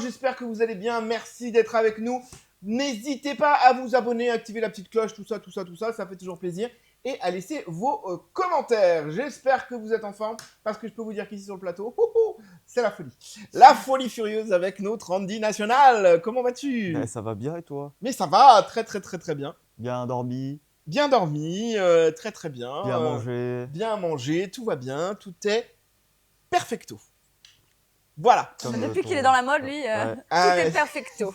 j'espère que vous allez bien. Merci d'être avec nous. N'hésitez pas à vous abonner, à activer la petite cloche, tout ça, ça fait toujours plaisir. Et à laisser vos commentaires. J'espère que vous êtes en forme, parce que je peux vous dire qu'ici sur le plateau, c'est la folie. La folie furieuse avec notre Andy National. Comment vas-tu? Ben, ça va bien et toi? Mais ça va, très bien. Bien dormi, Bien dormi, très bien. bien mangé. Bien mangé, tout va bien, tout est perfecto. Voilà. Comme Depuis ton- qu'il est dans la mode, lui, Ouais. tout Ah, est ouais. perfecto.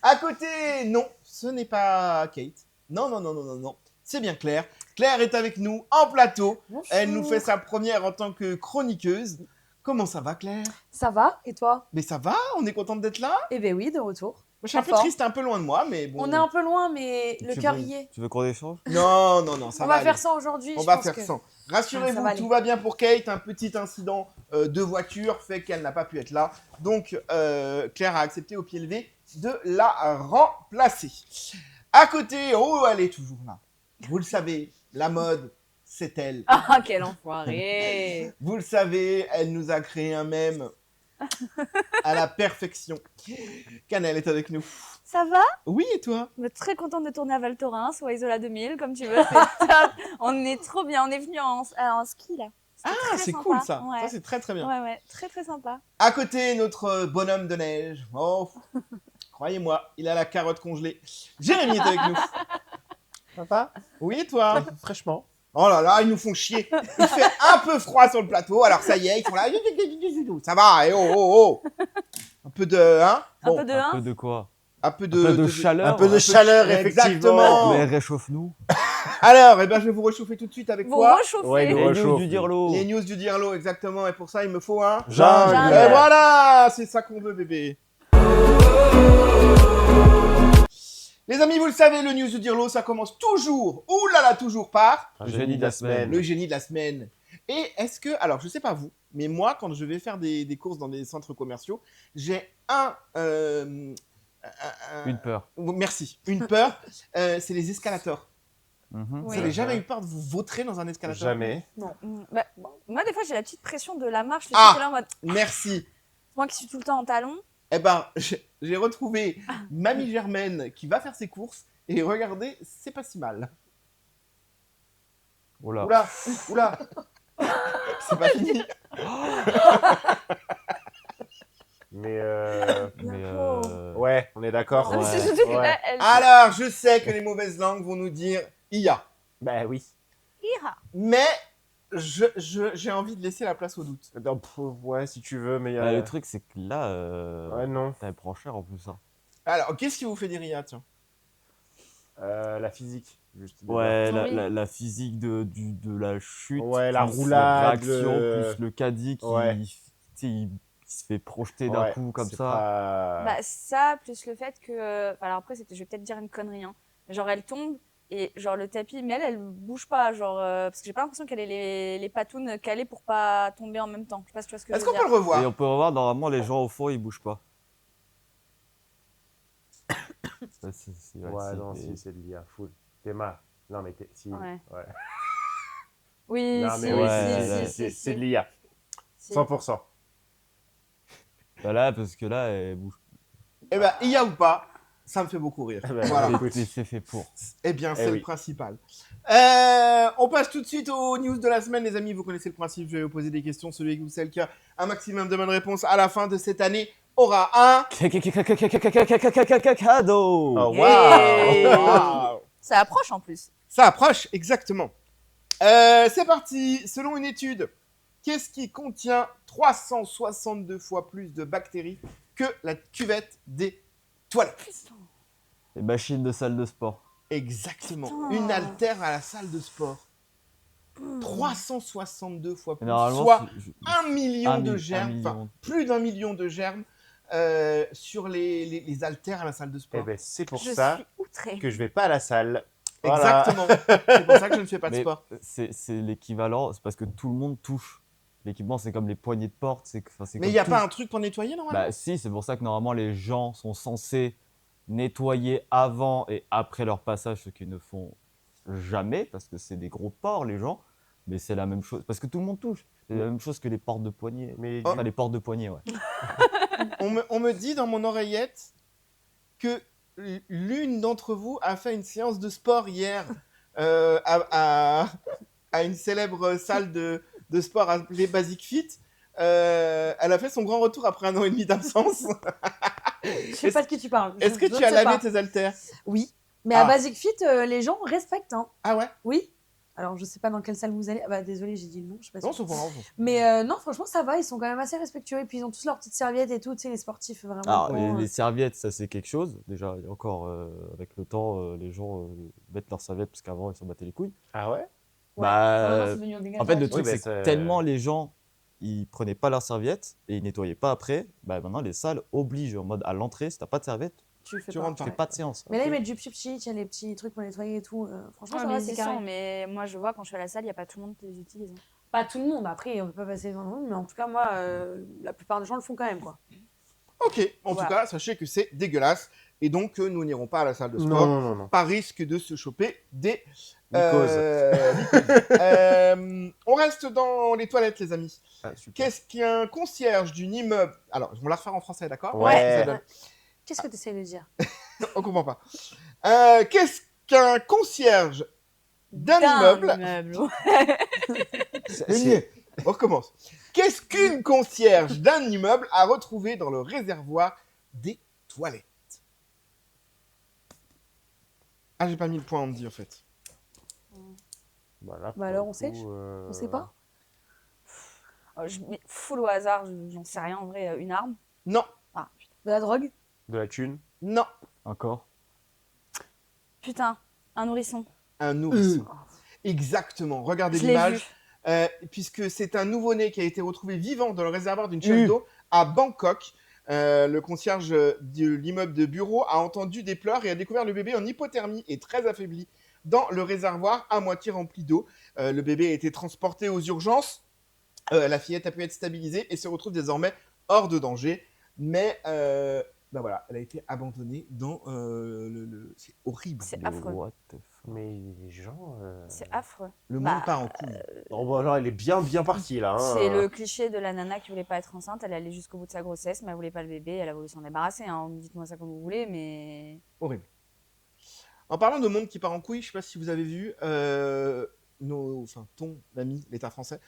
À côté, non, ce n'est pas Kate. Non. C'est bien Claire. Claire est avec nous en plateau. Bonjour. Elle nous fait sa première en tant que chroniqueuse. Comment ça va, Claire? Ça va, et toi? Mais ça va, on est contente d'être là. Eh ben oui, de retour. Moi, je suis un peu Fort. triste, un peu loin de moi, mais bon. On est un peu loin, mais le Tu cœur veux- y est. Tu veux qu'on échange? Non, ça On va va faire aller. ça aujourd'hui. On je va pense faire que... ça. Ça Rassurez-vous, va aller. tout va bien pour Kate. Un petit incident de voiture fait qu'elle n'a pas pu être là. Donc, Claire a accepté au pied levé de la remplacer. À côté, oh, elle est toujours là. Vous le savez, la mode, c'est elle. Ah, quel enfoiré. Vous le savez, elle nous a créé un mème à la perfection. Canel est avec nous. Ça va? Oui, et toi? On est très contente de tourner à Val Thorens ou à Isola 2000, comme tu veux. C'est top. On est trop bien. On est venu en ski, là. C'était Ah, très c'est sympa. cool ça. Ouais. Ça, c'est très bien. Ouais, très sympa. À côté, notre bonhomme de neige. Oh, croyez-moi, il a la carotte congelée. Jérémy est avec nous. Papa? Oui, et toi? Fraîchement. Oh là là, ils nous font chier. Il fait un peu froid sur le plateau, alors ça y est, ils sont là. Ça va, et oh. Un peu de, hein? Un Bon, peu de Un 1. peu de quoi? un peu Un peu de chaleur. Un peu de ouais. chaleur, Exactement. effectivement. Mais réchauffe-nous. Alors, eh ben, je vais vous réchauffer tout de suite avec Vous quoi? réchauffez. Ouais, nous Les news réchauffe. du Dirlo. Les news du Dirlo, exactement. Et pour ça, il me faut un... Jungle. Et voilà, c'est ça qu'on veut, bébé. Les amis, vous le savez, le news du Dirlo, ça commence toujours, toujours par Un génie de la semaine. le génie de la semaine. Et est-ce que, alors je sais pas vous, mais moi, quand je vais faire des courses dans des centres commerciaux, j'ai Une peur. merci, une peur, c'est les escalators. Mhm. Vous Oui. n'avez jamais eu peur de vous vautrer dans un escalator? Jamais. Non. Bah, moi, des fois, j'ai la petite pression de la marche. Ah. C'est là en mode, Merci. moi qui suis tout le temps en talons. Eh ben, j'ai retrouvé Mamie Germaine qui va faire ses courses et regardez, c'est pas si mal. Oh là. Oula. C'est pas fini. Mais Mais ouais, on est d'accord. Non, mais c'est Ouais. surtout que Ouais. là, elle Alors, je sais que les mauvaises langues vont nous dire IA. Bah oui. ira. Mais j'ai envie de laisser la place au doute. Non, ouais, si tu veux, mais bah, le truc, c'est que là, ouais, non. t'as prend cher en plus. Hein. Alors, qu'est-ce qui vous fait dire IA, tiens? La physique, juste. déjà. Ouais, Oui. la physique de la chute. Ouais, la plus roulade, réaction, le- plus le caddie qui Ouais. tu sais, il se fait projeter d'un Ouais, coup comme c'est ça. pas- Bah, ça, plus le fait que. Alors après, je vais peut-être dire une connerie, hein. Genre, elle tombe et genre le tapis, mais elle bouge pas. Genre, parce que j'ai pas l'impression qu'elle ait les patounes calées pour pas tomber en même temps. Je sais pas si tu vois ce que je Est-ce veux qu'on dire. peut le revoir? Et on peut revoir, normalement, les gens au fond, ils bougent pas. Ça, Ouais, si, non, mais- si, c'est de l'IA, full. T'es mal. Non, mais si. Ouais. Ouais. Oui, Non, si, mais oui, oui, ouais, si, c'est de l'IA. si. 100%. Bah là, parce que là, elle bouge. Eh ben, IA ou pas, ça me fait beaucoup rire. Eh ben, Voilà. écoute. C'est fait pour. Eh bien, c'est Eh le oui. principal. On passe tout de suite aux news de la semaine, les amis. Vous connaissez le principe. Je vais vous poser des questions. Celui ou celle qui a un maximum de bonnes réponses à la fin de cette année aura un... Cadeau. Oh, Hey. waouh! Waouh. Ça approche en plus. Ça approche, exactement. C'est parti. Selon une étude, qu'est-ce qui contient 362 fois plus de bactéries que la cuvette des toilettes? Les machines de salle de sport. Exactement. Putain. Une haltère à la salle de sport. 362 fois Et plus. normalement, Soit c'est- 1 million un de mi- germes, un million. enfin, plus d'1 million de germes sur les haltères à la salle de Eh sport. ben, c'est pour Je ça suis outrée. que je vais pas à la salle. Voilà. Exactement. C'est pour ça que je ne fais pas de Mais sport. c'est l'équivalent, c'est parce que tout le monde touche. L'équipement, c'est comme les poignées de porte. C'est Mais il comme n'y a tout. pas un truc pour nettoyer normalement? Bah si, c'est pour ça que normalement les gens sont censés nettoyer avant et après leur passage, ce qu'ils ne font jamais, parce que c'est des gros porcs les gens. Mais c'est la même chose. Parce que tout le monde touche. C'est la même chose que les portes de poignée. Mais Enfin, les portes de poignée, ouais. On me dit dans mon oreillette que l'une d'entre vous a fait une séance de sport hier à une célèbre salle de sport appelée Basic Fit. Elle a fait son grand retour après 1 an et demi d'absence. Je sais pas de qui tu parles. Est-ce que Je tu ne as sais lavé pas. tes haltères? Oui, mais Ah. à Basic Fit, les gens respectent. Hein. Ah ouais? Oui. Alors, je sais pas dans quelle salle vous allez. Ah bah, désolé, j'ai dit le nom, je sais pas Non, sûre. c'est pas grave. Mais non, franchement, ça va. Ils sont quand même assez respectueux. Et puis, ils ont tous leurs petites serviettes et tout. Tu sais, les sportifs, vraiment. Alors, grands, les serviettes, ça c'est quelque chose. Déjà, encore, avec le temps, les gens mettent leurs serviettes parce qu'avant, ils s'en battaient les couilles. Ah ouais? Ouais. Bah, Maintenant, c'est devenu obligatoire. en fait, le Oui, truc, bah, c'est que c'est- tellement les gens, ils prenaient pas leurs serviettes et ils nettoyaient pas après, bah maintenant, les salles obligent en mode à l'entrée, si t'as pas de serviette, tu le fais tu pas. rentres tu pas. fais pas de séance. Mais là, ils mettent du pchit, il y a les petits trucs pour nettoyer et tout. Franchement, ça mais va, ils c'est y carré. sont, mais moi je vois quand je suis à la salle, il n'y a pas tout le monde qui les utilise. Hein. Pas tout le monde. Après, on peut pas passer devant le monde. Mais en tout cas, moi, la plupart des gens le font quand même, quoi. Ok, en Voilà. tout cas, sachez que c'est dégueulasse. Et donc, nous n'irons pas à la salle de sport. Non. Par risque de se choper des Mycoses. mycoses. On reste dans les toilettes, les amis. Ah, super. Qu'est-ce qu'un concierge d'une immeuble... Alors, je vais la refaire en français, d'accord? Ouais. Ça donne- Qu'est-ce que tu essaies de dire? On comprend pas. Qu'est-ce qu'un concierge d'un immeuble... On recommence. Qu'est-ce qu'une concierge d'un immeuble a retrouvé dans le réservoir des toilettes? Ah, j'ai pas mis le point, on me dit, en fait. Voilà, Bah alors, on sait On sait pas? Je mets full au hasard, j'en sais rien en vrai, une arme. Non, Ah putain. De la drogue? De la thune. non. Encore. Putain, un nourrisson. Un nourrisson. Exactement. Regardez Je l'ai l'image. vu. Puisque c'est un nouveau-né qui a été retrouvé vivant dans le réservoir d'une chaîne d'eau à Bangkok. Le concierge de l'immeuble de bureau a entendu des pleurs et a découvert le bébé en hypothermie et très affaibli dans le réservoir à moitié rempli d'eau. Le bébé a été transporté aux urgences. La fillette a pu être stabilisée et se retrouve désormais hors de danger. Mais ben voilà, elle a été abandonnée dans C'est horrible. C'est Le affreux. what the fuck. Mais les gens. C'est affreux. Le Bah, monde part en couille. Oh, bah alors, elle est bien partie là. Hein. C'est le cliché de la nana qui voulait pas être enceinte, elle allait jusqu'au bout de sa grossesse, mais elle voulait pas le bébé, elle a voulu s'en débarrasser. Hein. Dites-moi ça comme vous voulez, mais. Horrible. En parlant de monde qui part en couille, je sais pas si vous avez vu, ton ami, l'État français,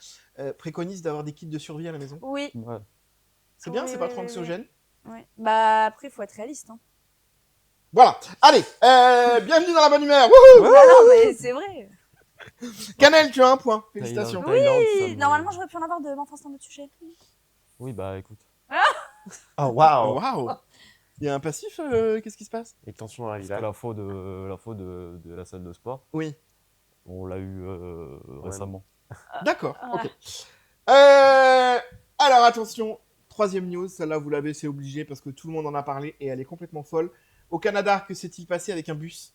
préconise d'avoir des kits de survie à la maison. Oui. Ouais. C'est bien, Oui, c'est pas oui, trop oui, anxiogène. Ouais. Bah après, il faut être réaliste. Hein. Voilà. Allez, bienvenue dans la bonne humeur. Wouhou. Bah non, mais c'est vrai. Canel, tu as un point. Félicitations. Thaïlande, ça Oui, me- normalement, j'aurais pu en avoir de l'enfance dans notre sujet. Oui, bah écoute. Oh, Oh, waouh! waouh. Il y a un passif. Qu'est-ce qui se passe? Et tension dans la Parce que villa. l'info de la salle de sport, Oui. on l'a eu récemment. D'accord. Ah. Ok. Alors attention, troisième news. Celle-là, vous l'avez, c'est obligé parce que tout le monde en a parlé et elle est complètement folle. Au Canada, que s'est-il passé avec un bus?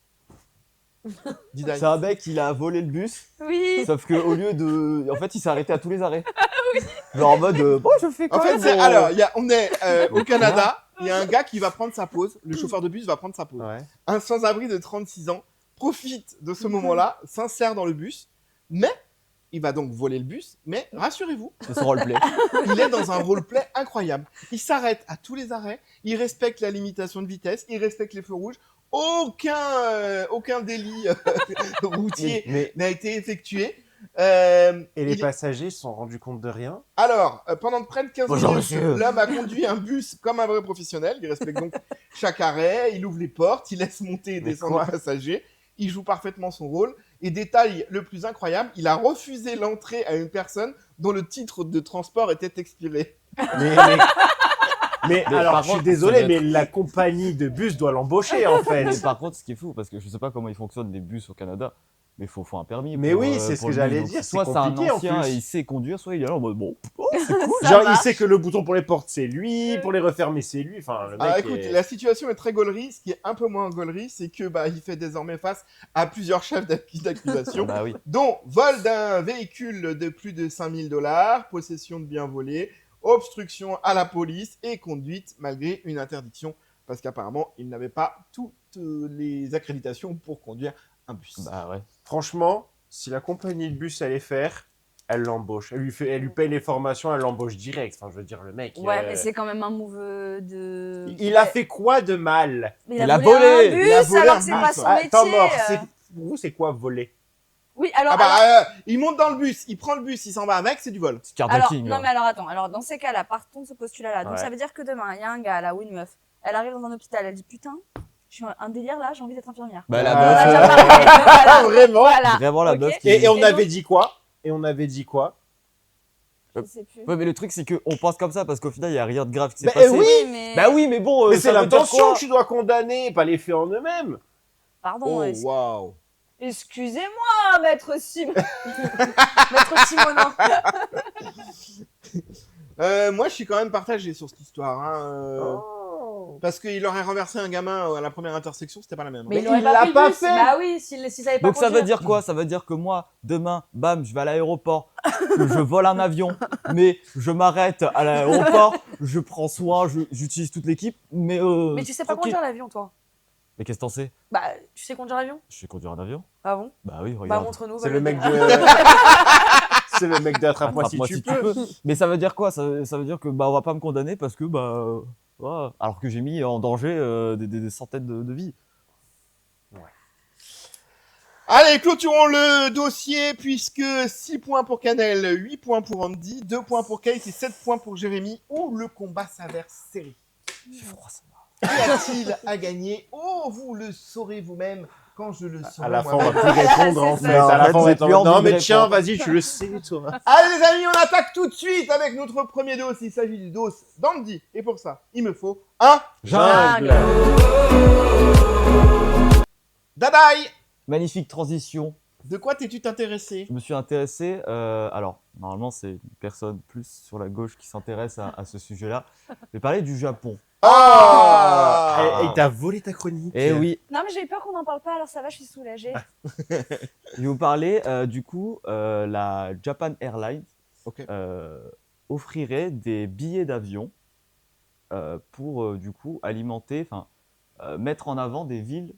Didaï. C'est un mec, il a volé le bus, Oui. sauf que au lieu de. En fait, il s'est arrêté à tous les arrêts. Genre en mode. Bon, je fais quoi En fait, alors, on est au Ok. Canada. Il y a un gars qui va prendre sa pause. Le chauffeur de bus va prendre sa pause. Ouais. Un sans-abri de 36 ans profite de ce moment-là, s'insère dans le bus, mais il va donc voler le bus. Mais rassurez-vous, C'est son roleplay. il est dans un roleplay incroyable. Il s'arrête à tous les arrêts, il respecte la limitation de vitesse, il respecte les feux rouges. Aucun délit routier Mais n'a été effectué. et les il- passagers se sont rendus compte de rien? Alors, pendant près de 15 Bonjour, minutes, monsieur. l'homme a conduit un bus comme un vrai professionnel. Il respecte donc chaque arrêt, il ouvre les portes, il laisse monter et Mais descendre quoi les passagers. Il joue parfaitement son rôle. Et détail le plus incroyable, il a refusé l'entrée à une personne dont le titre de transport était expiré. Mais Mais alors, par je suis contre, désolé, ça doit mais la compagnie de bus doit l'embaucher en fait. Mais par contre, ce qui est fou, parce que je sais pas comment ils fonctionnent les bus au Canada, mais faut un permis. Mais pour, oui, c'est ce pour que le j'allais bus. dire, Donc, c'est soit c'est un compliqué, en ancien plus. et il sait conduire, soit il est là en mode bon. Ça Genre, va. il sait que le bouton pour les portes, c'est lui, pour les refermer, c'est lui. Enfin, le mec Alors écoute, est- la situation est très gaulerie. Ce qui est un peu moins gaulerie, c'est que il fait désormais face à plusieurs chefs d'accusation. Bah oui. Dont vol d'un véhicule de plus de 5 000 $, possession de biens volés, obstruction à la police et conduite malgré une interdiction, parce qu'apparemment, il n'avait pas toutes les accréditations pour conduire un bus. Bah ouais. Franchement, si la compagnie de bus allait faire, Elle l'embauche. Elle lui paye les formations, elle l'embauche direct. Enfin, je veux dire, le mec. Ouais, mais c'est quand même un move de. Il a fait quoi de mal? Mais Il a volé volé. un bus Il a volé alors un que c'est bus, pas son ouais. métier. Attends, mort. Pour vous, c'est quoi voler? Oui, alors. Ah bah, alors- il monte dans le bus, il prend le bus, il s'en va avec, c'est du vol. C'est Alors, carjacking, non, là. mais alors attends, alors dans ces cas-là, partons de ce postulat-là. Donc Ouais. ça veut dire que demain, il y a un gars là ou une meuf, elle arrive dans un hôpital, elle dit putain, je suis un délire là, j'ai envie d'être infirmière. Bah, la Ah, On en a meuf, déjà ouais. parlé. Voilà. Ah, vraiment? Voilà. vraiment la Ok. meuf qui... Et on Et avait donc- dit quoi? Et on avait dit quoi? Je sais plus. Ouais, mais le truc, c'est qu'on pense comme ça parce qu'au final, il n'y a rien de grave qui s'est Bah, passé. oui. mais. Bah oui, mais bon, Mais ça c'est veut dire l'intention quoi que tu dois condamner, pas les faits en eux-mêmes. Pardon. Oh, waouh. Excusez-moi, maître Sim. Maître Simonin. Moi, je suis quand même partagé sur cette histoire. Hein, Oh. Parce qu'il aurait renversé un gamin à la première intersection, c'était pas la même. Mais Mais il aurait il pas l'a pris le pas bus. fait. Bah oui, s'il savait pas Donc ça veut conduire. dire quoi? Ça veut dire que moi, demain, bam, je vais à l'aéroport, que je vole un avion, mais je m'arrête à l'aéroport, je prends soin, j'utilise toute l'équipe, mais... Mais tu sais pas tranquille. conduire l'avion, toi. Mais qu'est-ce que t'en sais? Bah, tu sais conduire l'avion? Je sais conduire un avion. Ah bon? Bah oui, Bah, regarde. montre-nous. C'est va le mec dire. de. C'est le mec d'attrape-moi si Attrape-moi tu si peux. Mais ça veut dire quoi? Ça veut dire que bah on va pas me condamner parce que voilà. Alors que j'ai mis en danger des centaines de vies. Allez, clôturons le dossier puisque 6 points pour Canel, 8 points pour Andy, 2 points pour Kate et 7 points pour Jérémy. Où le combat s'avère serré. J'ai froid, ça va. Qui a-t-il à gagner? Oh, vous le saurez vous-même quand je le saurai À la fin, on va moi-même. plus répondre en c'est fait. ça. À la fin, on va j'ai être en plus mode, envie non, de mais tiens, répondre. vas-y, tu le sais, toi. Allez les amis, on attaque tout de suite avec notre premier dos. Il s'agit du dos d'Andy. Et pour ça, il me faut un Jungle. Dadaï. Magnifique transition. De quoi t'es-tu intéressé? Je me suis intéressé. Alors, normalement, c'est une personne plus sur la gauche qui s'intéresse à ce sujet-là. Je vais parler du Japon. Ah, Et t'as volé ta chronique. Eh oui, Non, mais j'ai eu peur qu'on n'en parle pas, alors ça va, je suis soulagée. je vais vous parler du coup, la Japan Airlines Ok. offrirait des billets d'avion pour du coup alimenter, mettre en avant des villes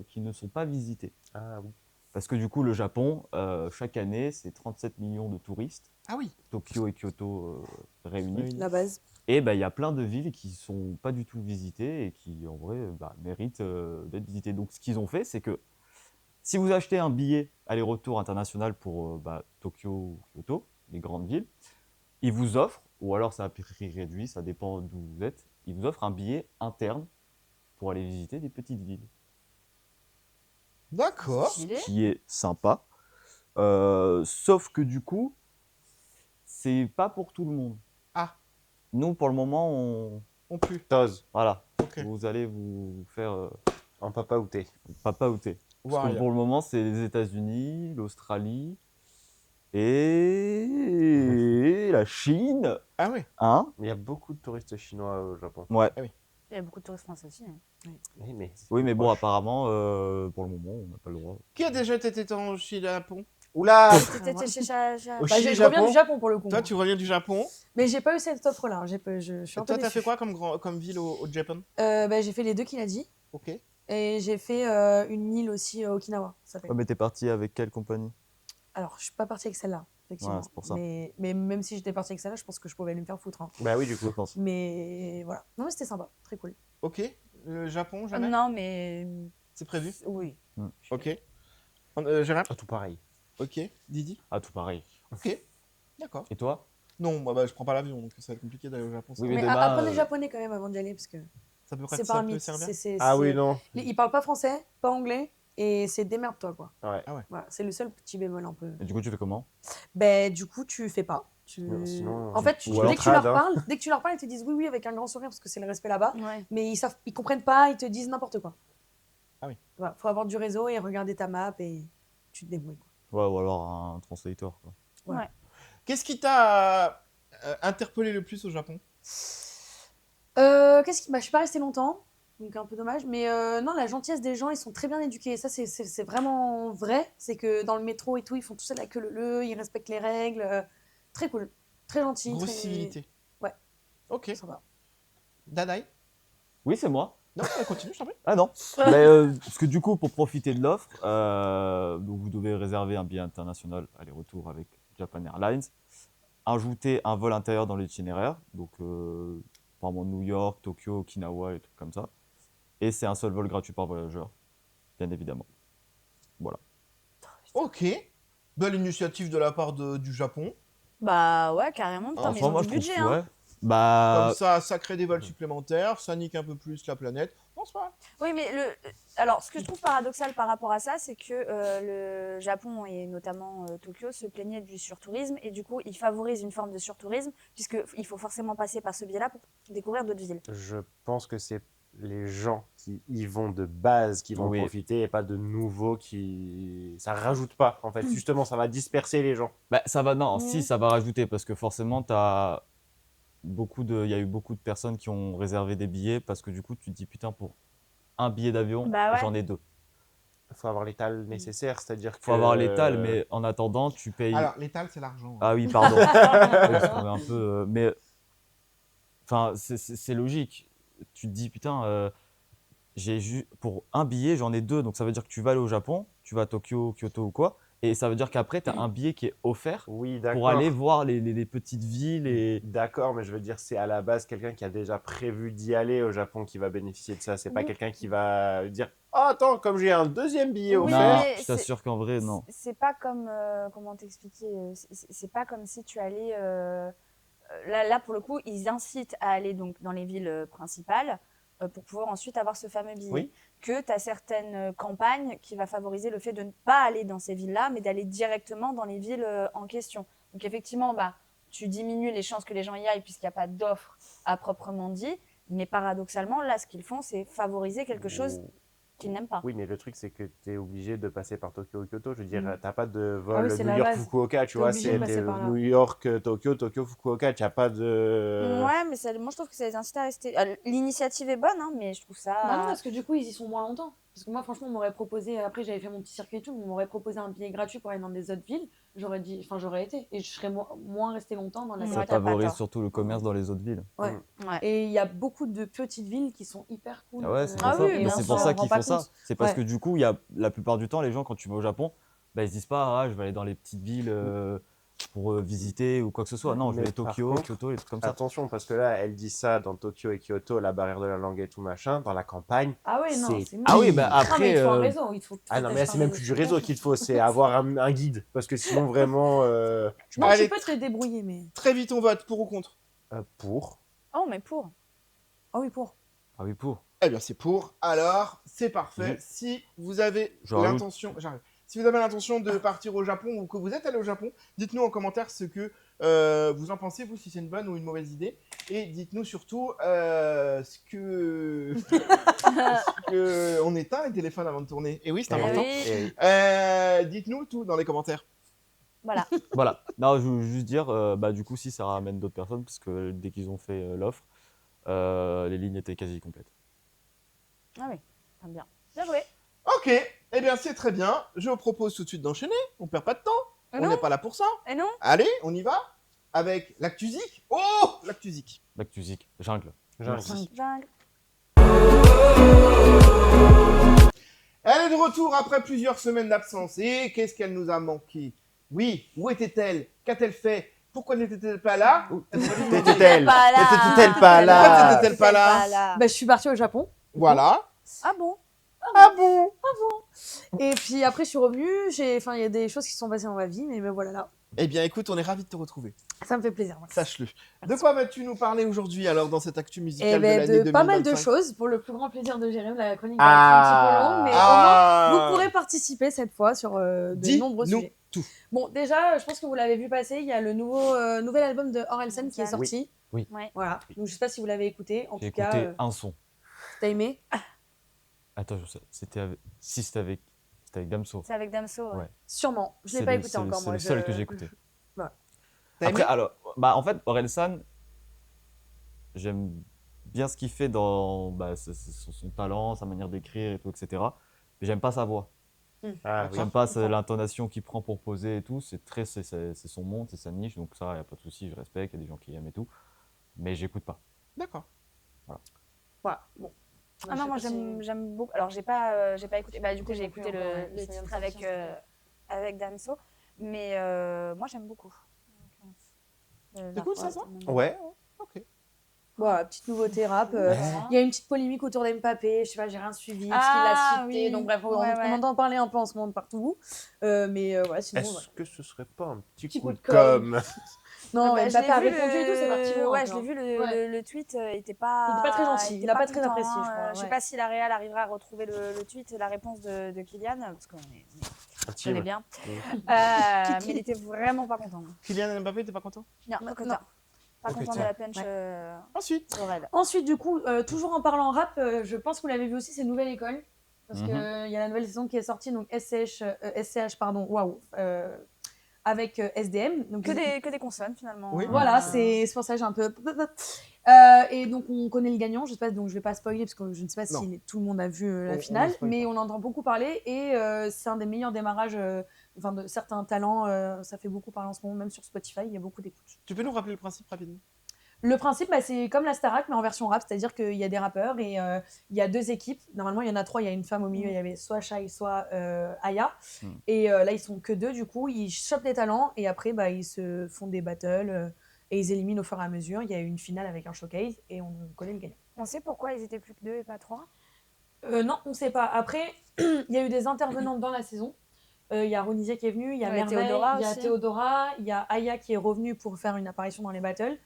qui ne sont pas visitées. Ah oui. Parce que du coup, le Japon, chaque année, c'est 37 millions de touristes, Ah oui. Tokyo et Kyoto réunis. La base. Et il y a plein de villes qui sont pas du tout visitées et qui, en vrai, méritent d'être visitées. Donc, ce qu'ils ont fait, c'est que si vous achetez un billet aller-retour international pour Tokyo ou Kyoto, les grandes villes, ils vous offrent, ou alors c'est à prix réduit, ça dépend d'où vous êtes, ils vous offrent un billet interne pour aller visiter des petites villes. D'accord. Stylé. Qui est sympa. Sauf que du coup, c'est pas pour tout le monde. Ah. Nous, pour le moment, On pue. voilà, Ok. vous allez vous faire En papa ou thé. papa outé. Parce que Voilà. pour le moment, c'est les États-Unis, l'Australie et la Chine. Ah oui. Hein? Il y a beaucoup de touristes chinois au Japon. Ouais. Il y a beaucoup de touristes français aussi. Hein. Oui, mais. Oui, mais bon, apparemment, pour le moment, on n'a pas le droit. Qui a déjà été en Japon? Oula. T'étais chez Cha- Au Bah, Chili, je reviens Japon. du Japon pour le coup. Toi, tu reviens du Japon. Mais j'ai pas eu cette offre-là. Je suis un peu Toi, t'as déçue. fait quoi comme ville au Japon? Bah, j'ai fait les deux qu'il a dit. Ok. Et j'ai fait une île aussi à Okinawa, ça s'appelle. Ouais, mais t'es parti avec quelle compagnie? Alors, je suis pas partie avec celle-là, effectivement. Ouais, c'est pour ça. Mais même si j'étais partie avec celle-là, je pense que je pouvais aller me faire foutre. Hein. Bah oui, du coup. Je pense. Mais voilà. Non, mais c'était sympa, très cool. Ok. Le Japon, jamais? Non, mais. C'est prévu? Oui. Ok. Gérard? Ah, tout pareil. Ok. Didi? Ah, tout pareil. Ok. D'accord. Et toi? Non, moi, je prends pas l'avion, donc ça va être compliqué d'aller au Japon. Oui, Mais demain, apprenez le japonais quand même avant d'y aller, parce que Ça peut, c'est ça pas un peut mythe. servir. Ah oui, non. Ils parlent pas français, pas anglais, et c'est démerde-toi, quoi. Ouais. Voilà, c'est le seul petit bémol un peu. Et du coup, tu fais comment? Ben, du coup, tu fais pas. Non, sinon, En fait, ou alors dès que tu leur trad, hein. parles, ils te disent oui, oui, avec un grand sourire, parce que c'est le respect là-bas. Ouais. Mais ils comprennent pas, ils te disent n'importe quoi. Ah oui. Voilà, faut avoir du réseau et regarder ta map et tu te débrouilles. Quoi. Ouais, ou alors un translator, quoi. Ouais. Qu'est-ce qui t'a interpellé le plus au Japon? Bah, je suis pas restée longtemps, donc un peu dommage. Mais non, la gentillesse des gens, ils sont très bien éduqués. Ça, c'est vraiment vrai. C'est que dans le métro et tout, ils font tous ça la queue leu, ils respectent les règles. Très cool, très gentil. Grosse très... civilité. Ouais. Ok. Sympa. Dadaï? Oui, c'est moi. Non, continue, je t'en prie. Ah non. Parce que du coup, pour profiter de l'offre, donc vous devez réserver un billet international aller-retour avec Japan Airlines, ajouter un vol intérieur dans l'itinéraire, donc par exemple New York, Tokyo, Okinawa, et trucs comme ça. Et c'est un seul vol gratuit par voyageur, bien évidemment. Voilà. Ok. Belle initiative de la part du Japon. Bah ouais, carrément. Putain, mais ils Enfin, ont moi, du je trouve, budget, hein. ouais. Bah, Comme ça crée des vols supplémentaires, ça nique un peu plus la planète. Non, c'est pas. Oui, mais alors, ce que je trouve paradoxal par rapport à ça, c'est que le Japon et notamment Tokyo se plaignaient du surtourisme et du coup, ils favorisent une forme de surtourisme puisqu'il faut forcément passer par ce biais-là pour découvrir d'autres villes. Je pense que c'est les gens qui y vont de base qui vont Oui. profiter et pas de nouveaux qui. Ça rajoute pas, en fait. Justement, ça va disperser les gens. bah, ça va, non, Mhm. si, ça va rajouter, parce que forcément, il y a eu beaucoup de personnes qui ont réservé des billets, parce que du coup, tu te dis, putain, pour un billet d'avion, Bah ouais. j'en ai 2. Il faut avoir l'étal nécessaire, c'est-à-dire Faut avoir l'étal, mais en attendant, tu payes. Alors, l'étal, c'est l'argent. hein. Ah oui, pardon. Oui, je trouvais un peu. Mais enfin, c'est logique. Tu te dis, putain, pour un billet, j'en ai 2. Donc ça veut dire que tu vas aller au Japon, tu vas à Tokyo, Kyoto ou quoi. Et ça veut dire qu'après, tu as un billet qui est offert Oui, pour d'accord. aller voir les petites villes. Et... D'accord, mais je veux dire, c'est à la base quelqu'un qui a déjà prévu d'y aller au Japon qui va bénéficier de ça. C'est pas Oui. quelqu'un qui va dire oh, attends, comme j'ai un deuxième billet Oui, Non, offert. mais je t'assure qu'en vrai, non. c'est pas comme comment t'expliquer, c'est pas comme si tu allais là pour le coup, ils incitent à aller donc dans les villes principales pour pouvoir ensuite avoir ce fameux billet. Oui. Que tu as certaines campagnes qui va favoriser le fait de ne pas aller dans ces villes-là, mais d'aller directement dans les villes en question. Donc effectivement, bah, tu diminues les chances que les gens y aillent puisqu'il n'y a pas d'offre à proprement dit, mais paradoxalement, là, ce qu'ils font, c'est favoriser quelque chose qu'ils n'aiment pas. Oui, mais le truc, c'est que tu es obligé de passer par Tokyo ou Kyoto. Je veux dire, Mm. t'as pas de vol Ah oui, c'est New la base. York-Fukuoka, tu T'es vois. obligé de C'est passer par là. New York-Tokyo, Tokyo-Fukuoka. Tu n'as pas de. Ouais, mais moi je trouve que ça les incite à rester. L'initiative est bonne, hein, mais je trouve ça. Bah non, parce que du coup, ils y sont moins longtemps. Parce que moi, franchement, on m'aurait proposé, après j'avais fait mon petit circuit et tout, on m'aurait proposé un billet gratuit pour aller dans des autres villes. J'aurais dit, enfin, j'aurais été. Et je serais moins resté longtemps dans la Ouais, Ça t'as pas favorise tort. surtout le commerce dans les autres villes. Ouais. Ouais. Et il y a beaucoup de petites villes qui sont hyper cool. Ah ouais, c'est pour Ah ça. oui, Mais bien c'est sûr, pour on ça se rend qu'ils pas font ça. compte. C'est parce Ouais. que du coup, la plupart du temps, les gens, quand tu vas au Japon, bah, ils se disent pas, ah, je vais aller dans les petites villes pour visiter ou quoi que ce soit. Non, je vais Mais aller par Tokyo, contre, Kyoto, les trucs comme ça. Attention, parce que là, elle dit ça dans Tokyo et Kyoto, la barrière de la langue et tout machin. Dans la campagne, Ah ouais, non, c'est c'est Ah oui, bah Non, mais après. il faut un réseau. Il faut Ah non, mais là, t'acheter c'est un même plus du réseau qu'il te faut, c'est avoir un guide. Parce que sinon, vraiment, tu Non, Allez. tu peux te débrouiller, mais. Très vite, on vote pour ou contre. pour. Oh, mais pour. Ah oui, pour. Ah oui, pour. Eh bien, c'est pour. Alors, c'est parfait. Oui. Si vous avez Je rajoute. l'intention, j'arrive. Si vous avez l'intention de partir au Japon ou que vous êtes allé au Japon, dites-nous en commentaire ce que vous en pensez, vous, si c'est une bonne ou une mauvaise idée. Et dites-nous surtout ce que... On éteint les téléphones avant de tourner. Et oui, c'est Eh important. oui. Et Dites-nous tout dans les commentaires. Voilà. Voilà. Non, je veux juste dire, bah, du coup, si ça ramène d'autres personnes, parce que dès qu'ils ont fait l'offre, les lignes étaient quasi complètes. Ah oui, très bien. Bien joué. Ok, eh bien c'est très bien. Je vous propose tout de suite d'enchaîner. On perd pas de temps. Et On non, n'est pas là pour ça. et non. Allez, on y va avec l'actusique. Oh, l'actusique. L'actusique, jungle. Merci. Jungle. Elle est de retour après plusieurs semaines d'absence. Et qu'est-ce qu'elle nous a manqué? Oui, où était-elle? Qu'a-t-elle fait? Pourquoi n'était-elle pas là? T'étais-elle Pas là. N'était-elle pas là Pourquoi t'étais-elle pas là? Bah, je suis partie au Japon. Voilà. Ah bon? Ah bon? Et puis après, je suis revenue. Enfin, il y a des choses qui se sont passées dans ma vie, mais me voilà là. Eh bien écoute, on est ravis de te retrouver. Ça me fait plaisir. Merci. Sache-le. De quoi vas-tu nous parler aujourd'hui alors dans cette actu musicale Eh de ben, l'année de 2025? pas mal de choses, pour le plus grand plaisir de Jérém. La chronique va être un petit peu longue, mais au moins, vous pourrez participer cette fois sur de nombreux Dis-nous sujets. tout. Bon, déjà, je pense que vous l'avez vu passer, il y a le nouvel album de Orelsan qui est sorti. Oui. Ouais. Voilà. Donc, je sais pas si vous l'avez écouté. En J'ai tout cas, écouté un son. t'as aimé? Attends, je sais, c'était avec... Si, c'était avec Damso. C'est avec Damso. Ouais. Ouais. Sûrement. Je l'ai C'est pas le- écouté c'est le- encore, C'est moi. le seul que j'ai écouté. T'as Après, aimé? alors, bah, en fait, Orelsan, j'aime bien ce qu'il fait dans son talent, sa manière d'écrire et tout, etc. Mais j'aime pas sa voix. Ah oui. J'aime pas l'intonation qu'il prend pour poser et tout. C'est son monde, c'est sa niche, donc ça, y a pas de souci, je respecte. Il y a des gens qui aiment et tout. Mais j'écoute pas. D'accord. Voilà. Bon. Ah non, moi j'aime beaucoup. Alors j'ai pas écouté. Bah du coup j'ai écouté le titre avec Damso. Mais moi, j'aime beaucoup. C'est cool, ça Ouais. Ok. Voilà, petite nouveauté rap. Il y a une petite polémique autour d'Mbappé, je sais pas, j'ai rien suivi, parce Ah, qu'il l'a cité. oui. Donc bref, on Ouais. entend parler un peu en ce moment de partout. Mais ouais, sinon. Est-ce Voilà. que ce serait pas un petit Petit coup coup de de com'. com'? Non, Bah, Mbappé a répondu et tout, c'est parti loin. Ouais, je l'ai vu, le tweet, il était pas... Il était pas très gentil, il a pas très content, apprécié, je crois, Je sais ouais. pas si la Real arrivera à retrouver le tweet, la réponse de Kylian, parce qu'on connaît bien. Mais il était vraiment pas content. Kylian Mbappé, t'es pas content? Non, Non. pas content. Pas Au content de quotidien. la punch Ensuite. Aurel. Ensuite, du coup, toujours en parlant rap, je pense que vous l'avez vu aussi, c'est Nouvelle École. Parce qu'il y a la nouvelle saison qui est sortie, donc SCH, pardon, waouh, avec SDM. Donc, Que des consonnes, finalement. Oui. Voilà, c'est pour ça que j'ai un peu. Et donc, on connaît le gagnant, je sais pas, donc je vais pas spoiler parce que je ne sais pas Non. si tout le monde a vu On la ne finale, spoil mais pas. on entend beaucoup parler et c'est un des meilleurs démarrages de certains talents. Ça fait beaucoup parler en ce moment, même sur Spotify, il y a beaucoup d'écoutes. Tu peux nous rappeler le principe rapidement? Le principe, c'est comme la Starac, mais en version rap, c'est-à-dire qu'il y a des rappeurs et il y a 2 équipes. Normalement, il y en a 3, il y a une femme au milieu, il y avait soit Shai, soit Aya. Et là, ils sont que 2, du coup, ils chopent des talents et après, ils se font des battles et ils éliminent au fur et à mesure. Il y a une finale avec un showcase et on connaît le gagnant. On sait pourquoi ils étaient plus que 2 et pas 3? Non, on ne sait pas. Après, il y a eu des intervenants dans la saison. Il y a Ronisia qui est venue, il y a Merveille, Théodora il y a aussi. Théodora, il y a Aya qui est revenue pour faire une apparition dans les battles.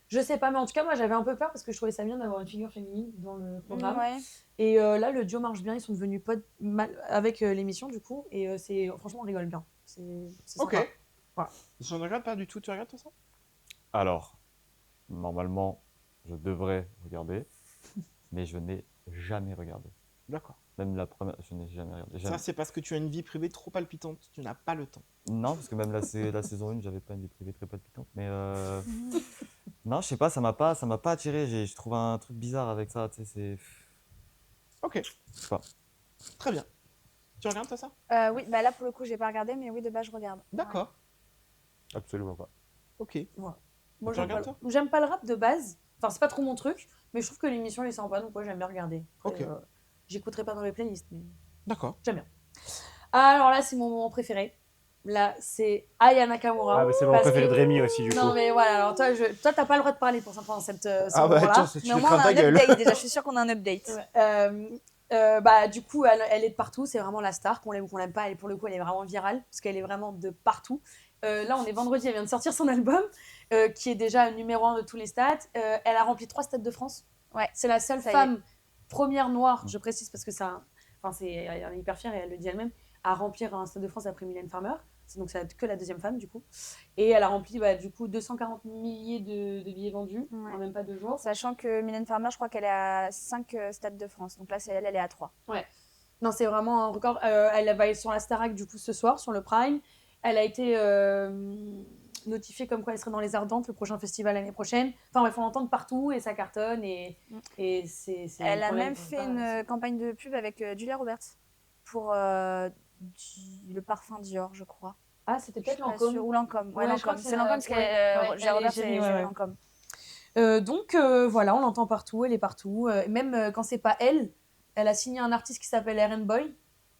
Je sais pas, mais en tout cas, moi j'avais un peu peur parce que je trouvais ça bien d'avoir une figure féminine dans le programme. Ouais. Et là, le duo marche bien, ils sont devenus potes avec l'émission du coup. Et franchement, on rigole bien. C'est Ok. sympa. Voilà. Je ne regarde pas du tout. Tu regardes toi ça? Alors, normalement, je devrais regarder, mais je n'ai jamais regardé. D'accord. Même la première, je n'ai jamais regardé. Ça, c'est parce que tu as une vie privée trop palpitante. Tu n'as pas le temps. Non, parce que même la saison 1, j'avais pas une vie privée très palpitante. Mais non, je sais pas, ça m'a pas attiré. Je trouve un truc bizarre avec ça. Tu sais, c'est. Ok. Je sais pas. Très bien. Tu regardes toi ça? Oui, bah là pour le coup, j'ai pas regardé, mais oui, de base, je regarde. D'accord. Absolument pas. Ok. Moi, Tu j'aime regardes, pas, toi? j'aime pas le rap de base. Enfin, c'est pas trop mon truc, mais je trouve que l'émission elle est sympa, donc ouais, j'aime bien regarder. Après, Ok. J'écouterai pas dans les playlists, mais D'accord. j'aime bien. Alors là, c'est mon moment préféré. Là, c'est Aya Nakamura. Ah, mais c'est mon Parce préféré que- de Rémi aussi, du coup. Non, mais voilà, alors toi, t'as pas le droit de parler pour ça pendant cette Ah, bah moment-là. attends, tu Mais au te moins, on crains a ta un gueule. update déjà. Je suis sûre qu'on a un update. Du coup, elle est de partout. C'est vraiment la star, qu'on l'aime ou qu'on l'aime pas. Et pour le coup, elle est vraiment virale parce qu'elle est vraiment de partout. Là, on est vendredi. Elle vient de sortir son album qui est déjà numéro 1 de tous les stats. Elle a rempli 3 stades de France. Ouais. C'est la seule Ça y est. femme première noire, je précise parce que elle est hyper fière et elle le dit elle-même, à remplir un stade de France après Mylène Farmer. Donc c'est que la deuxième femme du coup. Et elle a rempli du coup 240 milliers de billets vendus Ouais. en même pas 2 jours. Sachant que Mylène Farmer, je crois qu'elle est à 5 stades de France. Donc là, c'est elle est à 3. Non, c'est vraiment un record. Elle va être sur la Starac du coup ce soir, sur le Prime. Elle a été notifiée comme quoi elle serait dans les Ardentes, le prochain festival l'année prochaine. Enfin bref, on l'entend de partout et ça cartonne et c'est Elle a problème même pour fait pas- une campagne de pub avec Julia Roberts pour le parfum Dior, je crois. Ah, c'était Je suis peut-être pas Lancôme. sûre. Ou Lancôme. Ouais, Ouais, je crois Lancôme. que C'est c'est Lancôme parce que ouais, Julia elle est Roberts, génie, c'est ouais. Lancôme. Donc voilà, on l'entend partout, elle est partout. Même quand c'est pas elle, elle a signé un artiste qui s'appelle Aaron Boy.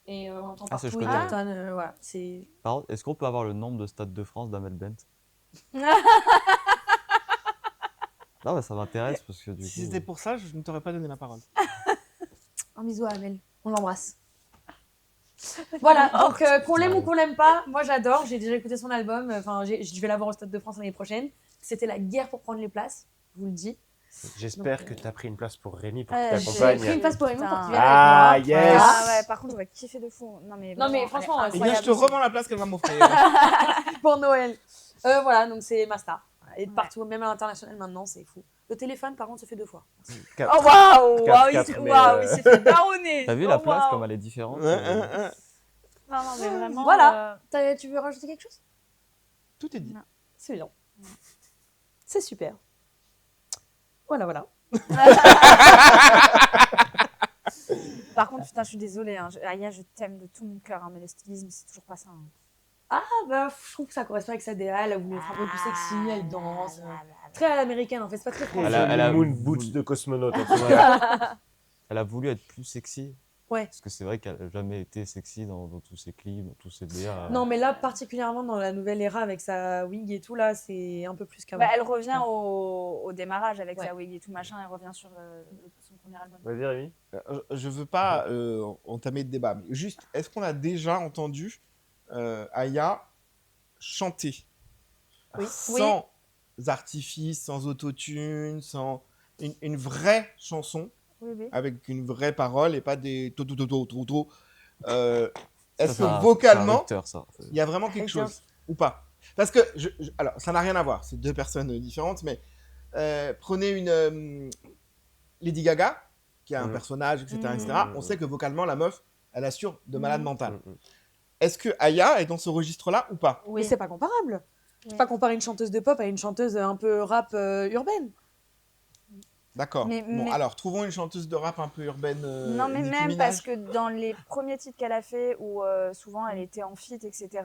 Et on l'entend Ah, ça, je partout, il connais. cartonne. Voilà, c'est... Par contre, est-ce qu'on peut avoir le nombre de stades de France d'Amel Bent? Non, mais ça m'intéresse parce que du Si coup. c'était pour ça, je ne t'aurais pas donné la parole. Un bisou à Amel, on l'embrasse. Voilà, donc qu'on l'aime ou qu'on l'aime pas, moi j'adore, j'ai déjà écouté son album, enfin je vais l'avoir au Stade de France l'année prochaine. C'était la guerre pour prendre les places, je vous le dis. J'espère Donc, que tu as pris une place pour Rémi pour j'ai qu'il J'ai pris t'accompagne. une place pour Raymond pour Putain. qu'il vienne Ah, avec moi. yes. Ah ouais, par contre, on va kiffer de fou. Non, mais, Non, mais vraiment, franchement, elle est Eh bien, je te incroyable. revends la place qu'elle va m'offrir. Pour Noël. Voilà, donc c'est ma star. Et de partout, même à l'international maintenant, c'est fou. Le téléphone, par contre, se fait 2 fois. Quatre. Oh waouh, Quatre, il quatre, s'est mais, waouh, il s'est fait baronner. T'as vu Oh, la place waouh. comme elle est différente? Non, mais vraiment. Voilà. Tu veux rajouter quelque chose? Tout est dit. C'est bien. C'est super. Voilà. Par contre, putain, je suis désolée. Hein. Aya, je t'aime de tout mon cœur, hein, mais le stylisme, c'est toujours pas ça. Hein. Je trouve que ça correspond avec sa DA, elle a voulu être un peu plus sexy, elle danse. Très à l'américaine en fait, c'est pas très français. Elle a Elle a voulu- moon boots de cosmonaute en tout cas. Elle a voulu être plus sexy. Ouais. Parce que c'est vrai qu'elle n'a jamais été sexy dans tous ses clips, dans tous ses BA. Non, mais là, particulièrement dans la nouvelle ère avec sa wig et tout, là, c'est un peu plus qu'avant. Bah, elle revient au démarrage avec Ouais. sa wig et tout machin. Elle revient sur son premier album. Vas-y, Rémi. Je veux pas entamer de débat, mais juste, est-ce qu'on a déjà entendu Aya chanter Oui. sans artifice, sans autotune, sans une vraie chanson Oui, oui. avec une vraie parole et pas des to. Ça, Est-ce c'est un que vocalement, rupteur, ça. il y a vraiment quelque Haters. chose ou pas? Parce que, alors, ça n'a rien à voir, c'est deux personnes différentes, mais prenez une Lady Gaga, qui a un personnage, etc., etc. On sait que vocalement, la meuf, elle assure de malade mental. Est-ce que Aya est dans ce registre-là ou pas? Mais c'est pas comparable. Tu peux Oui. pas comparer une chanteuse de pop à une chanteuse un peu rap urbaine. D'accord. Mais- Bon, mais- alors, trouvons une chanteuse de rap un peu urbaine. Non, mais Nicki même Minaj. parce que dans les premiers titres qu'elle a fait, où souvent elle était en feat, etc.,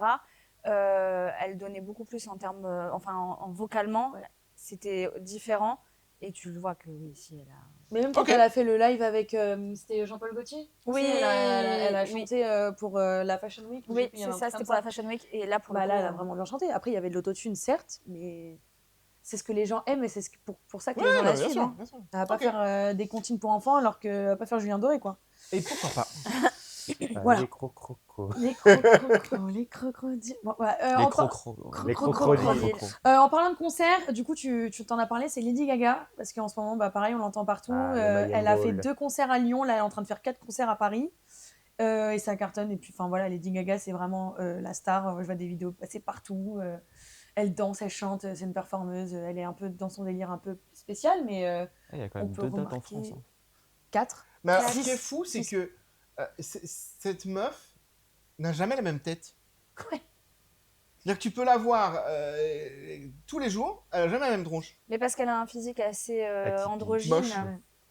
elle donnait beaucoup plus en termes, en vocalement, c'était différent. Et tu le vois que oui, si elle a. Mais même quand Ok. elle a fait le live avec c'était Jean-Paul Gaultier. Oui, Tu sais, elle a oui. chanté pour la Fashion Week. ou je sais Oui, plus, il y avait c'est un ça, truc c'était comme pour la Fashion Week. Et là, pour Bah le là, coup, elle a vraiment bien chanté. Après, il y avait de l'autotune, certes, mais c'est ce que les gens aiment et c'est pour ça que les gens non, la bien suivent. sûr, Hein. bien sûr. Elle va pas Ok. faire des comptines pour enfants alors qu'elle va pas faire Julien Doré, quoi. Et pourquoi pas? Voilà. Les crocrocos. Les crocodiles. Les crocodiles. Bon, voilà, Les en par- crocros. Les crocodiles. crocodiles. En parlant de concert, du coup, tu t'en as parlé, c'est Lady Gaga, parce qu'en ce moment, bah, pareil, on l'entend partout. Ah, le Mayhem Elle a fait Ball. 2 concerts à Lyon, là, elle est en train de faire 4 concerts à Paris. Et ça cartonne. Et puis, enfin voilà, Lady Gaga, c'est vraiment la star. Je vois des vidéos passer partout. Elle danse, elle chante, c'est une performeuse. Elle est un peu dans son délire un peu spécial, mais Il y a quand on même peut 2 dates en remarquer- France. Hein. 4. Mais alors, Six. ce qui est fou, c'est Six. que cette meuf n'a jamais la même tête. Ouais. C'est-à-dire que tu peux la voir tous les jours, elle n'a jamais la même tronche. Mais parce qu'elle a un physique assez Atypique. androgyne. Moche.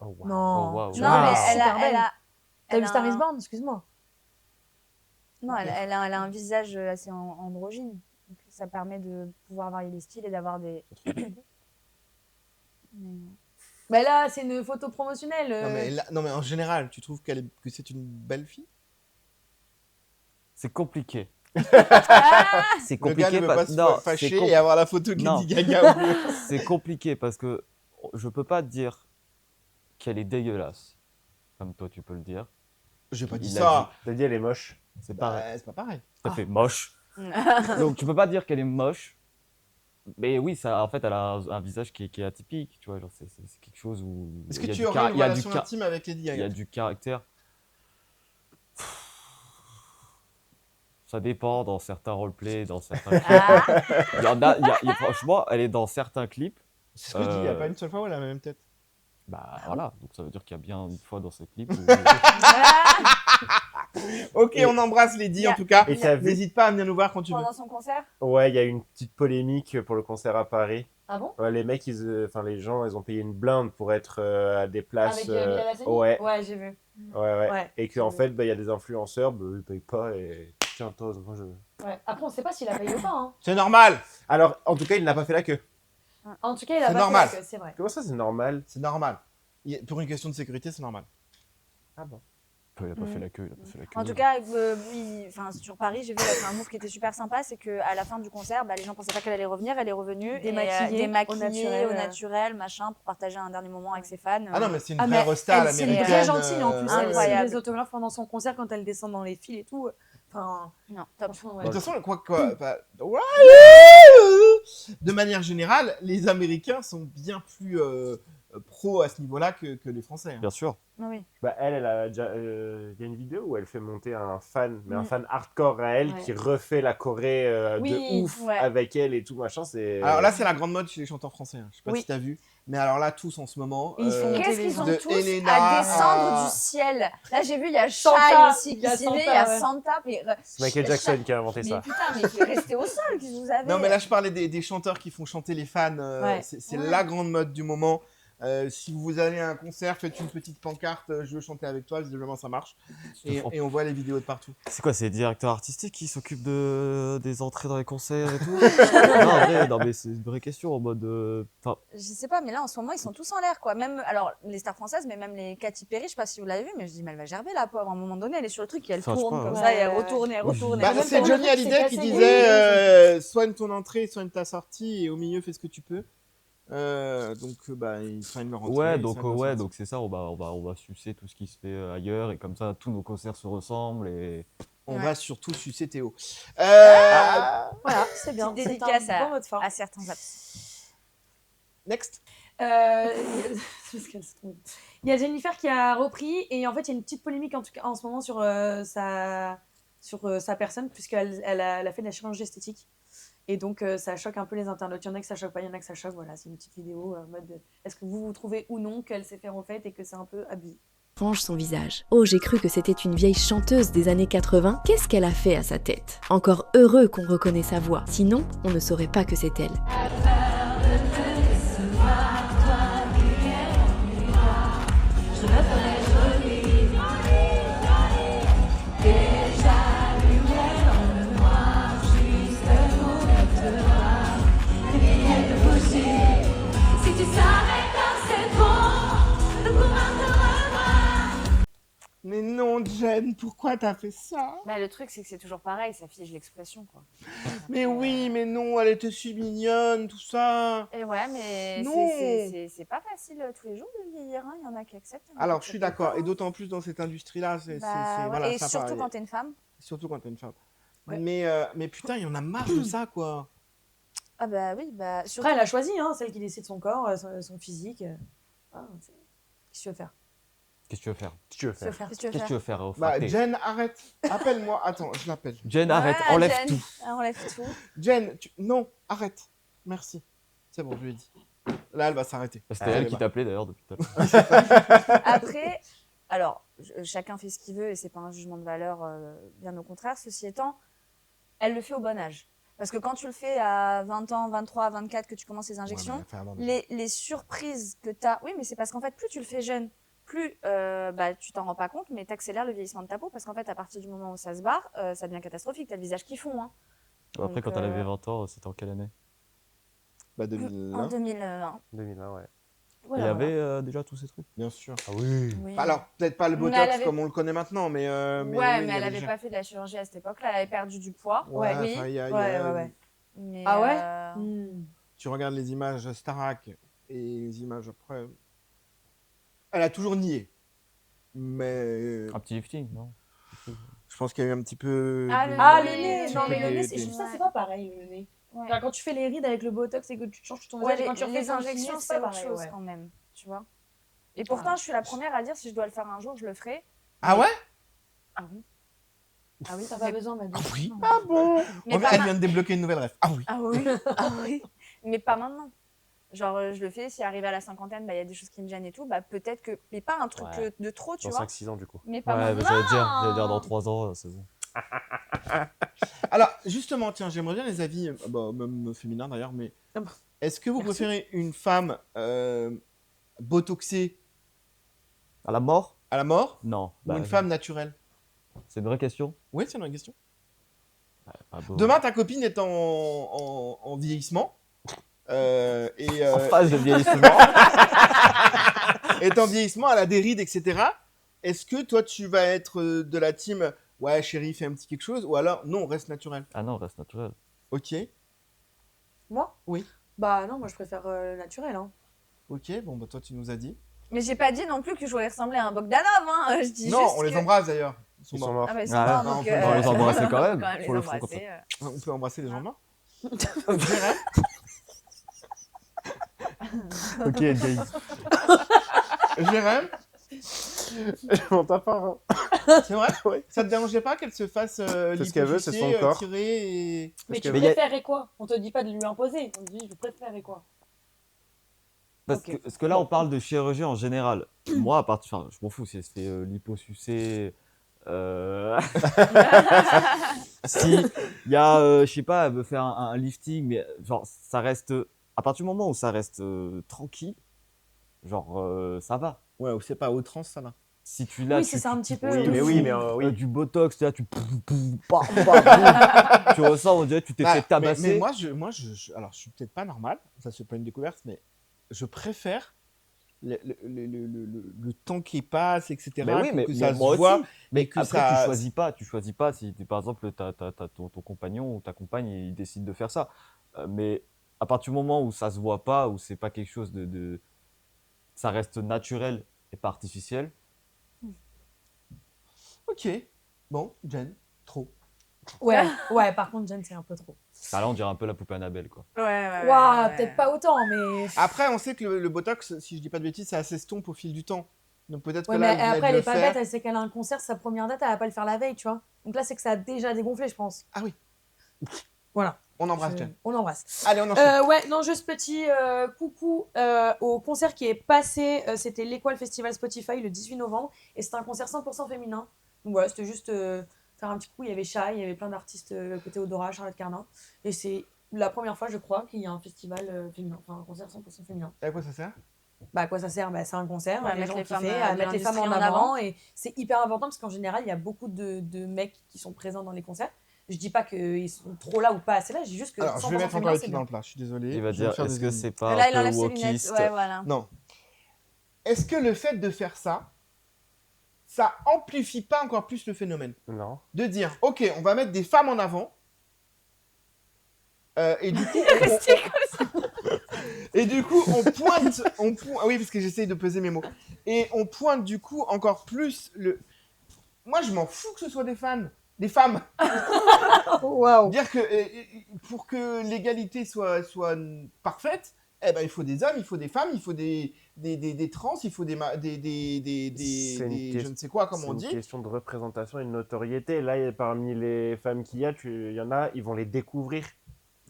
Oh, wow. Non. Oh, waouh. Non, Wow. mais Super elle a. belle. T'as elle vu a Star un- is Born, excuse-moi. Non, elle a un visage assez androgyne. Donc, ça permet de pouvoir varier les styles et d'avoir des. Mais- Bah là, c'est une photo promotionnelle. Non, mais en général, tu trouves que c'est une belle fille? C'est compliqué. Ah C'est Le gars ne compliqué veut pas parce se non, fâcher c'est et avoir la photo de Non. Lady Gaga au milieu. c'est compliqué parce que je peux pas dire qu'elle est dégueulasse, comme toi tu peux le dire. J'ai pas dit Il a ça. T'as dit, elle est moche. C'est Bah, pareil. c'est pas pareil. Ça fait moche. Donc tu peux pas dire qu'elle est moche. Mais oui, ça, en fait, elle a un visage qui est atypique, tu vois. Genre, c'est quelque chose où Est-ce il que y a tu du aurais une il y a du relation ca- intime avec Lady il y a Gaga? du caractère. Ça dépend dans certains roleplays, dans certains clips. Ah. Il y en a, franchement, elle est dans certains clips. C'est ce que je dis, il n'y a pas une seule fois où elle a la même tête. Bah voilà, donc ça veut dire qu'il y a bien une fois dans ces clips où... Ok, Et- on embrasse Lady Y a- en tout cas. Et t'as vu N'hésite pas à venir nous voir quand tu veux. Pendant son concert. Ouais, il y a eu une petite polémique pour le concert à Paris. Ah bon? Ouais, les mecs, les gens, ils ont payé une blinde pour être à des places. Avec Bilal Hassani ouais, Ouais, j'ai vu. ouais. Ouais, Et j'ai qu'en vu. fait, bah, il y a des influenceurs, bah, ils payent pas et tiens, toi, moi je. Ouais. Après, on sait pas s'il a payé ou pas. Hein. C'est normal. Alors, en tout cas, il n'a pas fait la queue. En tout cas, il a C'est pas normal. fait la queue, c'est vrai. Comment ça, c'est normal? C'est normal. Pour une question de sécurité, c'est normal. Ah bon. Il a pas fait la queue, il a pas fait la queue. En tout cas, sur Paris, j'ai vu elle a fait un move qui était super sympa, c'est qu'à la fin du concert, bah, les gens pensaient pas qu'elle allait revenir, elle est revenue, Démaquillée, démaquillée au au naturel, naturel, machin, pour partager un dernier moment avec ses fans. Ah non, mais c'est une Ah, vraie mais resta à elle, c'est l'américaine. très gentille en plus. Elle signe incroyable. les autographes pendant son concert quand elle descend dans les fils et tout. Enfin, Non, top. franchement, Mais ouais. de toute façon, de manière générale, les Américains sont bien plus pros à ce niveau-là que les Français. hein. Bien sûr. Oui. Bah, elle a déjà. Il y a une vidéo où elle fait monter un fan, mais un Mm. fan hardcore à elle, Ouais. qui refait la choré Oui, de ouf ouais. avec elle et tout machin. C'est. Alors là, c'est la grande mode chez les chanteurs français. hein. Je sais pas Oui. si t'as vu. Mais alors là, tous en ce moment. Ils font monter Qu'est-ce les qu'ils gens. ont De tous Elena à descendre à- du ciel. Là, j'ai vu, il y a Santa, Shai aussi il y qui a s'y met, il y Santa, a ouais. Santa. C'est Michael Jackson qui a inventé Mais ça. putain, mais il faut rester au sol, qu'est-ce que vous avez Non, mais là, je parlais des chanteurs qui font chanter les fans. Ouais. C'est Ouais. la grande mode du moment. Si vous allez à un concert, faites une petite pancarte, je veux chanter avec toi, visiblement ça marche. Et on voit les vidéos de partout. C'est quoi, c'est les directeurs artistiques qui s'occupent des entrées dans les concerts et tout? Non, en vrai, non, mais c'est une vraie question en mode. Enfin, Je sais pas, mais là, en ce moment, ils sont tous en l'air, quoi. Même, alors, les stars françaises, mais même les Katy Perry, je sais pas si vous l'avez vu, mais je dis, mais elle va gerber, la pauvre. À un moment donné, elle est sur le truc et elle Enfin, je sais tourne pas, comme ouais. ça, et elle Ouais. retourne, et elle retourne. Bah, et elle c'est retourne. Johnny Hallyday qui cassé. disait soigne ton entrée, soigne ta sortie, et au milieu, fais ce que tu peux. Il soigne leur entrée. ouais, il donc, soigne leur ouais, sortie. donc c'est ça, on va sucer tout ce qui se fait ailleurs, et comme ça, tous nos concerts se ressemblent, et. On Ouais. va surtout sucer Théo. Voilà, c'est bien. Petite C'est dédicace un bon mot de fin. à certains apps. Next. Parce qu'elle se trompe. Il y a Jennifer qui a repris et en fait il y a une petite polémique en tout cas en ce moment sur sa personne puisqu'elle elle a fait de la chirurgie esthétique et donc ça choque un peu les internautes. Il y en a que ça choque pas, il y en a que ça choque. Voilà, c'est une petite vidéo en mode est-ce que vous trouvez ou non qu'elle s'est fait refaite et que c'est un peu abusé. Range son visage. Oh, j'ai cru que c'était une vieille chanteuse des années 80. Qu'est-ce qu'elle a fait à sa tête? Encore heureux qu'on reconnaît sa voix. Sinon, on ne saurait pas que c'est elle. Mais non, Jen, pourquoi t'as fait ça? Bah, le truc, c'est que c'est toujours pareil, ça fige l'expression, quoi. Mais oui, mais non, elle était si mignonne, tout ça. Et ouais, mais Non. c'est pas facile tous les jours de vieillir, hein. Il y en a qui acceptent. il y en a Alors, qui je suis acceptent d'accord, pas, et hein. d'autant plus dans cette industrie-là, c'est Bah, ouais. voilà, Et ça surtout pareil. quand t'es une femme. Surtout quand t'es une femme. Ouais. Mais putain, il y en a marre de ça, quoi. Ah bah oui, bah surtout. Après elle a choisi, hein, celle qui décide son corps, son physique. Qu'est-ce que tu veux faire? Qu'est-ce que tu veux faire? Qu'est-ce que tu veux Qu'est-ce que tu faire? veux faire? Qu'est-ce que tu veux Qu'est-ce que tu faire? veux faire? Bah, Fraté. Jen, arrête. Appelle-moi. Attends, je l'appelle. Jen, arrête, Ouais, enlève Jen. tout. Ah, enlève tout. Jen, non, arrête. Merci. C'est bon, je lui ai dit. Là, elle va s'arrêter. C'était Ah, elle elle qui va. t'appelait d'ailleurs depuis tout à l'heure. Après, alors, chacun fait ce qu'il veut et c'est pas un jugement de valeur, bien au contraire. Ceci étant, elle le fait au bon âge. Parce que quand tu le fais à 20 ans, 23, 24, que tu commences les injections, Ouais, mais elle a fait avant déjà. les surprises que tu as. Oui, mais c'est parce qu'en fait, plus tu le fais jeune, plus tu t'en rends pas compte, mais tu accélères le vieillissement de ta peau. Parce qu'en fait, à partir du moment où ça se barre, ça devient catastrophique. Tu as le visage qui fond. Hein. Après, Donc, quand elle avait 20 ans, c'était en quelle année? Bah, En 2001, 2001. 2020, ouais. Il y Voilà, avait déjà tous ces trucs. bien sûr. Ah oui. Oui. Alors, peut-être pas le Mais Botox elle avait- comme on le connaît maintenant, mais. ouais, oui, mais il y elle avait avait déjà. pas fait de la chirurgie à cette époque-là. Elle avait perdu du poids. Ouais, oui. enfin, il y a- ouais. Mais, Ah ouais Tu regardes les images Starac et les images après. Elle a toujours nié. Mais Un petit lifting, non? je pense qu'il y a eu un petit peu. Ah, de- le Oui, nez, oui, non mais le des- nez, des- ça c'est pas pareil le nez. Ouais. Enfin, quand tu fais les rides avec le botox et que tu changes ton Ouais, visage, et quand tu refais les ton injections, nez, c'est pas autre pareil, chose ouais. quand même, tu vois. Et pourtant, je suis la première à dire si je dois le faire un jour, je le ferai. Ah ouais? Ah oui. Ah oui, T'as pas besoin, ma Ah vie. oui. Ah bon? Mais Oh, pas elle ma- vient de débloquer une nouvelle rêve. Ah oui. Ah oui, ah oui. Mais pas maintenant. Genre, je le fais, si arrivé à la cinquantaine, il y a des choses qui me gênent et tout, bah peut-être que. Mais pas un truc Ouais. de trop, tu Dans vois. 5-6 ans, du coup. Mais pas Ouais, maintenant. mais j'allais dire dans 3 ans, c'est bon. Alors, justement, tiens, j'aimerais bien les avis, même féminins d'ailleurs, mais Ah bah. est-ce que vous Merci. préférez une femme botoxée À la mort? à la mort Non. ou une femme naturelle? C'est une vraie question? Oui, c'est une vraie question. Pas beau. Demain, ta copine est en vieillissement. Et En phase de vieillissement. est en vieillissement, elle a des rides, etc. Est-ce que toi, tu vas être de la team ouais, chérie, fais un petit quelque chose, ou alors non, reste naturel? Ah non, reste naturel. Ok, Moi? Oui. Bah non, moi je préfère le naturel. Hein. ok, bon, bah toi, tu nous as dit. Mais j'ai pas dit non plus que je voulais ressembler à un Bogdanov, hein. Je dis Non, juste on les que- embrasse d'ailleurs. Ils sont Ils sont morts. morts. Ah, bah, ils sont Ah, morts, non, donc, on peut les embrasser quand même. quand même les Faut le faire embrasser. On peut embrasser les gens morts. Ok, Jay. Jérém, On t'a pas, hein. c'est vrai? Oui. Ça te dérangeait pas qu'elle se fasse C'est ce qu'elle veut, c'est son liposucer, corps. tirer et... Mais tu que- Mais y a- préférais quoi? On te dit pas de lui imposer, on te dit je préférais quoi? Ok. Parce que là, on parle de chirurgie en général. Moi, enfin, je m'en fous si elle se fait liposucer. Si il y a, je sais pas, elle veut faire un lifting, mais genre, ça reste. À partir du moment où ça reste tranquille, genre ça va. Ouais, ou c'est pas à outrance, ça va. Si tu l'as, Oui, c'est ça un petit peu. Oui, mais oui, mais oui. du botox, là, tu tu ressens, on dirait que tu t'es Bah, fait tabasser. mais moi, alors, je suis peut-être pas normal, ça c'est pas une découverte, mais je préfère le temps qui passe, etc. Mais oui, que mais ça moi se voit, aussi. mais que Après, ça. tu choisis pas si, par exemple, ton compagnon ou ta compagne, il décide de faire ça. Mais à partir du moment où ça se voit pas, où c'est pas quelque chose ça reste naturel et pas artificiel. Ok, bon, Jen, trop. Ouais, ouais, par contre, Jen, c'est un peu trop. Bah là, on dirait un peu la poupée Annabelle, quoi. Ouais. Waouh, peut-être pas autant, mais. Après, on sait que le botox, si je dis pas de bêtises, ça s'estompe au fil du temps. Donc peut-être Ouais, que mais là, elle venait après, de elle le est pas faire. bête, elle sait qu'elle a un concert, sa première date, elle va pas le faire la veille, tu vois. Donc là, c'est que ça a déjà dégonflé, je pense. Ah oui. Voilà. On embrasse Jen. On l'embrasse. Allez, on enchaîne. Ouais, non, juste petit coucou au concert qui est passé. C'était l'Étoile Festival Spotify le 18 novembre. Et c'était un concert 100% féminin. Donc voilà, c'était juste faire un petit coup. Il y avait Shai, il y avait plein d'artistes côté Odora, Charlotte Cardin. Et c'est la première fois, je crois, qu'il y a un festival féminin. Enfin, un concert 100% féminin. Et à quoi ça sert? Bah, à quoi ça sert? Bah, c'est un concert, Ouais, les mettre gens les qui femmes, fait, de à mettre les femmes en l'industrie en avant. avant. Et c'est hyper important parce qu'en général, il y a beaucoup de mecs qui sont présents dans les concerts. Je dis pas qu'ils sont trop là ou pas assez là, je dis juste que Alors, je vais 100% mettre féminin, encore les c'est pieds bien. dans le plat, je suis désolé. Il va je vais dire, faire est-ce des que ennemis. c'est pas Là, un il enlève peu ses lunettes. wokiste? Ouais, voilà. Non. Est-ce que le fait de faire ça, ça amplifie pas encore plus le phénomène? Non. De dire, ok, on va mettre des femmes en avant. Et du coup, et du coup, on pointe, ah oui, parce que j'essaye de peser mes mots. Et on pointe du coup encore plus le. Moi, je m'en fous que ce soit des femmes. Waouh! Dire que pour que l'égalité soit parfaite, eh ben, il faut des hommes, il faut des femmes, il faut des trans, il faut des C'est une je ne sais quoi, comme C'est on une dit. question de représentation et de notoriété. Là, parmi les femmes qu'il y a, il y en a, ils vont les découvrir.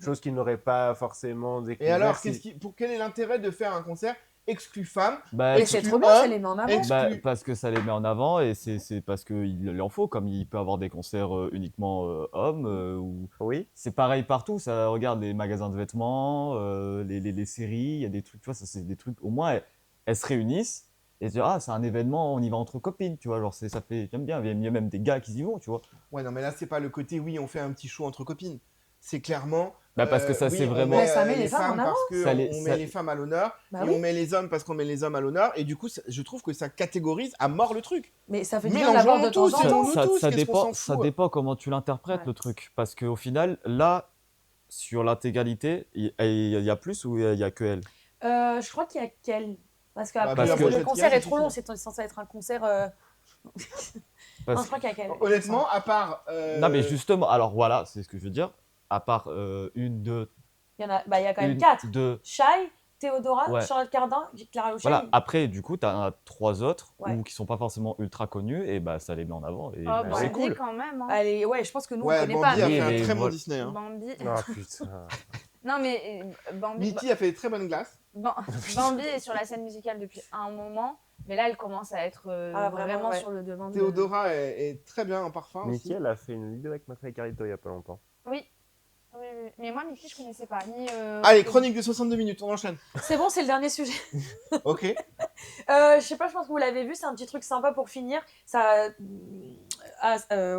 Chose qu'ils n'auraient pas forcément Et découvert. alors, si- quel est l'intérêt de faire un concert exclu femmes? Bah, Et Exclu c'est trop bien, ça homme, les met en avant. exclu- Bah, parce que ça les met en avant et c'est parce qu'il en faut, comme il peut avoir des concerts uniquement hommes. Ou... Oui. C'est pareil partout, ça regarde les magasins de vêtements, les séries, il y a des trucs, tu vois, ça c'est des trucs, au moins elles se réunissent et se disent, ah c'est un événement, on y va entre copines, tu vois, genre ça fait, j'aime bien, il y a même des gars qui y vont, tu vois. Ouais, non, mais là, c'est pas le côté, oui, on fait un petit show entre copines. C'est clairement. Bah, parce que ça, oui, c'est on vraiment- met, Ouais, ça met les femmes en avant. parce que Ça on les- met ça- les femmes à l'honneur. Bah Et oui. on met les hommes parce qu'on met les hommes à l'honneur. Et du coup, je trouve que ça catégorise à mort le truc. Mais ça fait du bien de l'avoir de temps en Mélangeons tous, temps. nous tous, ça qu'est-ce qu'on s'en ça fout? dépend comment tu l'interprètes Ouais. le truc, parce qu'au final, là, sur l'intégralité, il y a plus ou il y a que elle? Je crois qu'il y a qu'elle. Parce Bah, qu'après, parce le que- concert est c'est trop long, suffisant. c'est censé être un concert. Non, Parce- je crois qu'il y a qu'elle. Honnêtement, à part. Non, mais justement, alors voilà, c'est ce que je veux dire. À part une, deux, Il y en a, bah, il y a quand même une, 4. deux. Shai, Théodora, Ouais. Charlotte Cardin, Clara Lucia. Voilà, après, du coup, tu as 3 autres Ouais. ou qui sont pas forcément ultra connus, et bah ça les met en avant. Et Oh, bah, Bambi c'est cool. quand même. Hein. Allez, ouais, je pense que nous, on Ouais, connaît Bambi pas. a Oui, fait un mais très bon voilà. Disney. Hein. Bambi. Ah putain. Non, mais Bambi. Mitty a fait des très bonnes glaces. Bambi est sur la scène musicale depuis un moment, mais là, elle commence à être vraiment ouais. sur le devant de. Théodora est très bien en parfum aussi. Mickey, elle a fait une vidéo avec Maca et Carlito il y a pas longtemps. Oui. Oui. Mais moi, Mickey, je connaissais pas. Ni, Allez, chronique de 62 minutes, on enchaîne. C'est bon, c'est le dernier sujet. Ok. Je sais pas, je pense que vous l'avez vu, c'est un petit truc sympa pour finir. Ça.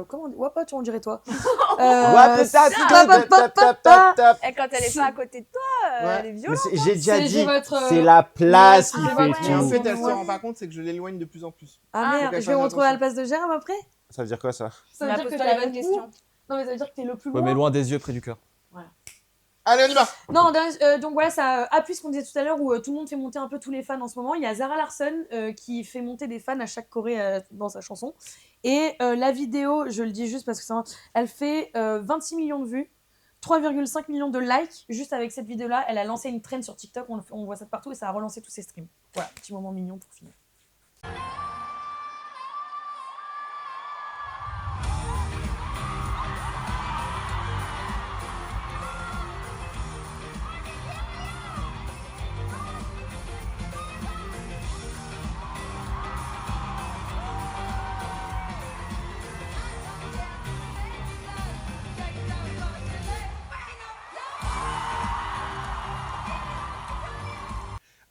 Comment on dit? Ouais, pas, on dirait toi. Et quand elle est pas à côté de toi, Ouais. elle est violente. J'ai déjà C'est- dit, j'ai votre, c'est la place ouais, qui c'est fait votre- Et en tout. fait, elle se Ouais. rend pas compte, c'est que je l'éloigne de plus en plus. Ah Ah, merde, faut je vais qu'elle me retrouver fasse à la place de Jérôme après? Ça veut dire quoi ça? Ça Mais veut dire que pose-toi t'es la la bonne bonne question. Non, mais ça veut dire que t'es le plus Ouais, loin. mais loin des yeux, près du cœur. Allez, on y va. Non, donc voilà, ça appuie ce qu'on disait tout à l'heure où tout le monde fait monter un peu tous les fans en ce moment. Il y a Zara Larsson qui fait monter des fans à chaque choré dans sa chanson. Et la vidéo, je le dis juste parce que elle fait 26 millions de vues, 3,5 millions de likes. Juste avec cette vidéo-là, elle a lancé une trend sur TikTok, on voit ça de partout et ça a relancé tous ses streams. Voilà, petit moment mignon pour finir.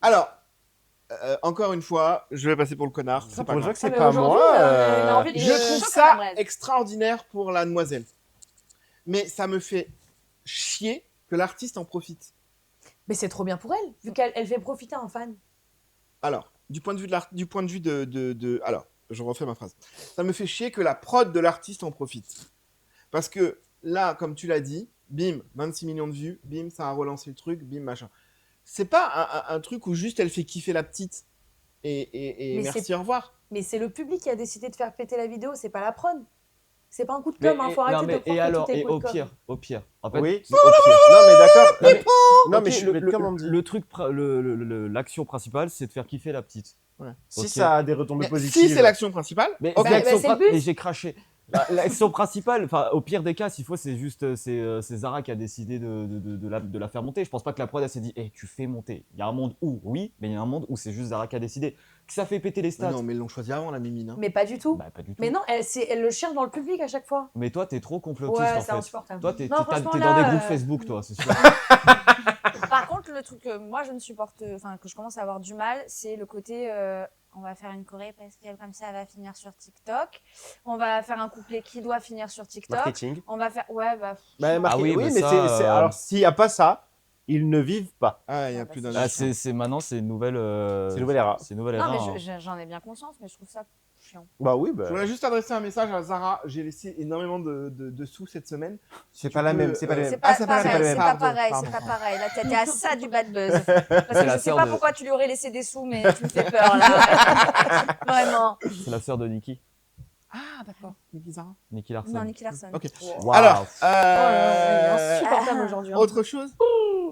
Alors, encore une fois, je vais passer pour le connard. C'est C'est pas pour grave. ça que c'est mais pas aujourd'hui, moi. il a envie de- Je trouve Chocolat ça braise. extraordinaire pour la demoiselle. Mais ça me fait chier que l'artiste en profite. Mais c'est trop bien pour elle, vu qu'elle fait profiter un fan. Alors, du point de vue Alors, je refais ma phrase. Ça me fait chier que la prod de l'artiste en profite. Parce que là, comme tu l'as dit, bim, 26 millions de vues, bim, ça a relancé le truc, bim, machin. C'est pas un truc où juste elle fait kiffer la petite et Mais merci, c'est- au revoir. Mais c'est le public qui a décidé de faire péter la vidéo, c'est pas la prod. C'est pas un coup de Mais- com', hein, faut arrêter non, de mais- croire et que alors, tout est et coup de au com'. pire, en fait, Oui. au pire. Non, mais d'accord. Non, mais, non, Ok, mais je vais le, comme on dit. le truc, l'action principale, c'est de faire kiffer la petite. Si Ok. ça a des retombées Mais positives. si c'est l'action principale, Mais ok. l'action c'est le but. et j'ai craché. L'action principale, enfin, au pire des cas, s'il faut, c'est juste c'est Zara qui a décidé de la faire monter. Je pense pas que la prod elle s'est dit, tu fais monter. Il y a un monde où, oui, mais il y a un monde où c'est juste Zara qui a décidé. Que ça fait péter les stats. Non, mais ils l'ont choisi avant, la mimine. Hein. Mais pas du tout. Bah, pas du tout. Mais non, elle le cherche dans le public à chaque fois. Mais toi, t'es trop complotiste Ouais, en c'est fait. insupportable. Toi, t'es Non, franchement, dans là, des groupes Facebook, toi, c'est sûr. Par contre, le truc que moi je ne supporte, enfin que je commence à avoir du mal, c'est le côté on va faire une choré parce qu'elle comme ça elle va finir sur TikTok. On va faire un couplet qui doit finir sur TikTok. Marketing. On va faire Bah, oui, oui, mais mais ça, alors s'il n'y a pas ça, ils ne vivent pas. Ah, il y a Ah, plus bah, d'un. Ah, c'est maintenant, c'est une nouvelle. C'est une nouvelle era. C'est une nouvelle Non era. mais hein. j'en ai bien conscience, mais je trouve ça chiant. Bah oui, Je voulais juste adresser un message à Zara. J'ai laissé énormément de sous cette semaine. c'est pas la peux, même, c'est pas la euh, même. C'est pas, c'est pas la pareil, même. c'est pas Pardon, pareil, pardon. c'est pas pareil. Là, t'es à ça du bad buzz. Parce que la je sais sœur pas de- pourquoi tu lui aurais laissé des sous, mais tu me fais peur là. Vraiment. C'est la sœur de Nicki, Ah d'accord. Niki Zara. Nicki Larson. Non, Nicky Larson. Ok. Waouh. Alors, Oh là là, il est insupportable aujourd'hui. hein. autre chose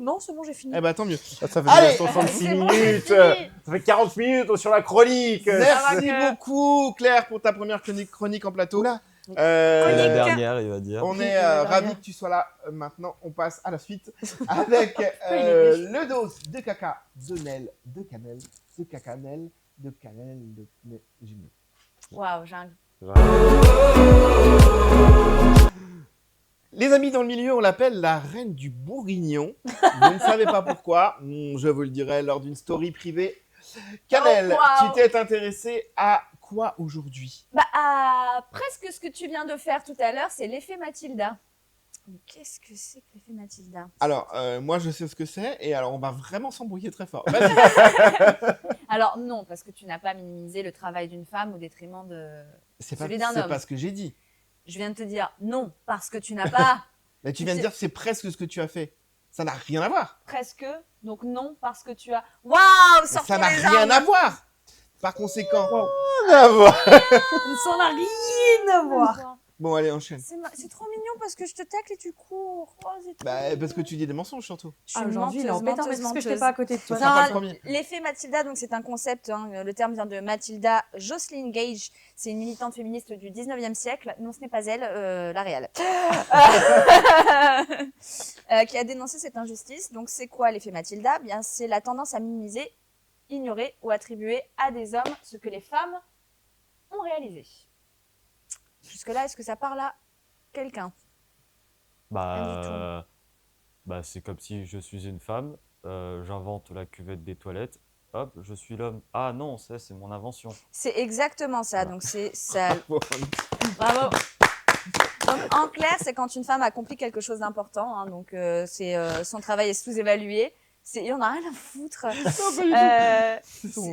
Non, c'est bon, j'ai fini. Eh ben, tant mieux. Ça fait Allez. déjà 66 C'est bon, minutes. c'est fini. Ça fait 40 minutes sur la chronique. Merci que- beaucoup, Claire, pour ta première chronique en plateau. Et la Euh, dernière, il va dire. on est La ravis dernière. que tu sois là. Maintenant, on passe à la suite avec le dos de caca, de Nel, de cannelle, de cacanelle, de cannelle, de... J'ai mieux. Waouh, j'ai un... Les amis dans le milieu, on l'appelle la reine du bourguignon. Vous ne savez pas pourquoi. Je vous le dirai lors d'une story privée. Cannelle, Oh, wow. tu t'es intéressée à quoi aujourd'hui? Bah, presque ce que tu viens de faire tout à l'heure, c'est l'effet Mathilda. Mais qu'est-ce que c'est que l'effet Mathilda? Alors, moi, je sais ce que c'est. Et alors, on va vraiment s'embrouiller très fort. Vas-y. Alors non, parce que tu n'as pas minimisé le travail d'une femme au détriment de... C'est pas, Celui d'un c'est homme. pas ce que j'ai dit. Je viens de te dire non, parce que tu n'as pas Mais tu viens de dire que c'est presque ce que tu as fait. Ça n'a rien à voir. presque, donc non, parce que tu as... Waouh, Mais sortons ça n'a les rien armes. à voir. Par conséquent, Ça n'a rien à voir. bon, allez, enchaîne. C'est trop mignon parce que je te tacle et tu cours. Oh, c'est trop Bah, mignon. parce que tu dis des mensonges surtout. Je suis Ah, aujourd'hui, il est menteuse, embêtant, mais menteuse, c'est parce que je menteuse. n'étais pas à côté de toi. Ça sera pas le Non, premier. l'effet Mathilda, donc c'est un concept. Hein, le terme vient de Mathilda Jocelyn Gage. C'est une militante féministe du 19e siècle. Non, ce n'est pas elle, la réelle. Qui a dénoncé cette injustice. Donc, c'est quoi l'effet Mathilda? Bien, c'est la tendance à minimiser, ignorer ou attribuer à des hommes ce que les femmes ont réalisé. Jusque-là, est-ce que ça parle à quelqu'un? Rien Bah, c'est comme si je suis une femme, j'invente la cuvette des toilettes, hop, je suis l'homme. Ah non, ça c'est mon invention. C'est exactement ça. Voilà. Donc, c'est ça. Bon, Bravo. Donc, en clair, c'est quand une femme accomplit quelque chose d'important. Hein, donc, son travail est sous-évalué. Il en a rien à foutre.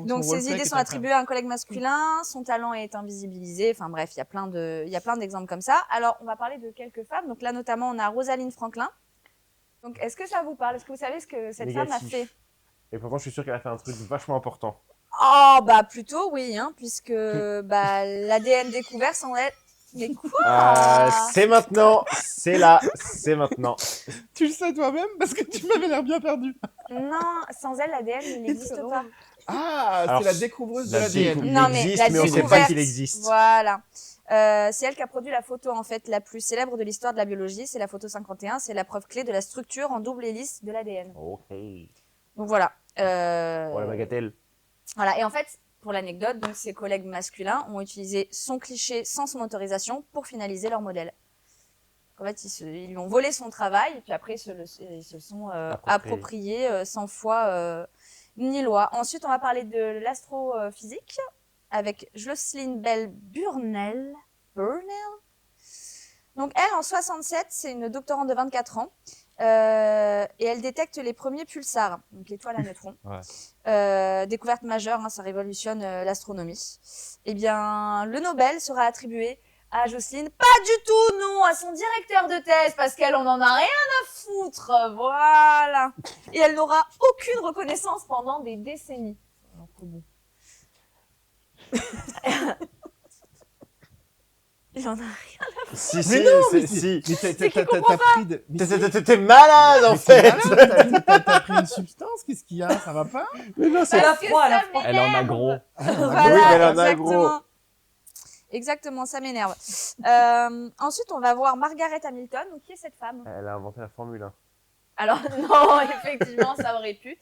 Donc, ses idées sont attribuées à un collègue masculin. Son talent est invisibilisé. Enfin bref, il y a plein d'exemples comme ça. Alors, on va parler de quelques femmes. Donc là, notamment, on a Rosalind Franklin. Donc, est-ce que ça vous parle? Est-ce que vous savez ce que cette femme a Négatif. fait? Et pourtant, je suis sûr qu'elle a fait un truc vachement important. Oh, bah plutôt oui, hein, puisque bah, l'ADN découvert sans être... Mais quoi? C'est maintenant, c'est là, c'est maintenant. tu le sais toi-même parce que tu m'avais l'air bien perdu. Non, sans elle, l'ADN, il n'existe pas. Ah, Alors, c'est la découvreuse de La l'ADN. découverte Non, mais existe, la mais on ne sait pas découverte, qu'il existe. Voilà. C'est elle qui a produit la photo en fait la plus célèbre de l'histoire de la biologie, c'est la photo 51, c'est la preuve clé de la structure en double hélice de l'ADN. Ok. Donc voilà. Voilà, bagatelle. Voilà. Et en fait, pour l'anecdote, donc ses collègues masculins ont utilisé son cliché sans son autorisation pour finaliser leur modèle. En fait, ils lui ont volé son travail, et puis après ils se le sont approprié 100 fois. ni loi. Ensuite, on va parler de l'astrophysique avec Jocelyn Bell Burnell. Donc elle, en 67, c'est une doctorante de 24 ans. Et elle détecte les premiers pulsars, donc l'étoile à neutrons. Découverte majeure, hein, ça révolutionne l'astronomie. Eh bien, le Nobel sera attribué à Jocelyne, pas du tout, non, à son directeur de thèse, parce qu'elle en a rien à foutre, voilà. Et elle n'aura aucune reconnaissance pendant des décennies. Alors que bon. Il en a rien. Si, Mais si, non, mais c'est- si. Mais C'est qu'il t'as comprend pris de... mais si, T'es malade en mais c'est fait. malade, t'as pris une substance, qu'est-ce qu'il y a? Ça va pas? Mais non, c'est Elle a Parce que froid, elle a ça froid. Elle en a m'énerve. gros. Voilà, Oui, elle en a exactement. gros. Exactement, ça m'énerve. Ensuite, on va voir Margaret Hamilton. Donc, qui est cette femme? Elle a inventé la Formule 1. Alors, non, effectivement, ça aurait pu.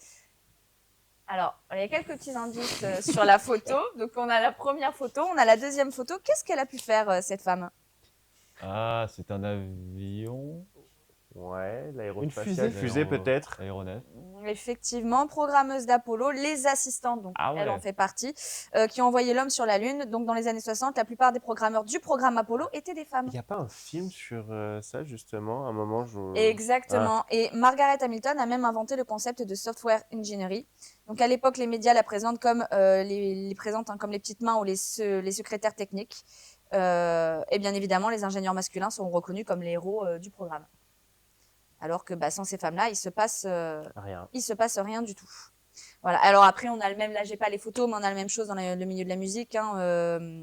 Alors, il y a quelques petits indices sur la photo. Donc, on a la première photo, on a la deuxième photo. Qu'est-ce qu'elle a pu faire, cette femme? Ah, c'est un avion. Ouais, Une fusée. l'aérospatiale. Fusée peut-être. Aéronef. Effectivement, programmeuse d'Apollo, les assistantes, donc Ah ouais. elle en fait partie, qui ont envoyé l'homme sur la Lune. Donc, dans les années 60, la plupart des programmeurs du programme Apollo étaient des femmes. Il n'y a pas un film sur ça justement? À un moment, Exactement. Et Margaret Hamilton a même inventé le concept de software engineering. Donc à l'époque, les médias la présentent comme les présentent, hein, comme les petites mains ou les secrétaires techniques. Et bien évidemment, les ingénieurs masculins sont reconnus comme les héros du programme. Alors que sans ces femmes-là, il se passe rien du tout. Voilà. Alors après, on a le même. Là, j'ai pas les photos, mais on a la même chose dans le milieu de la musique. Hein.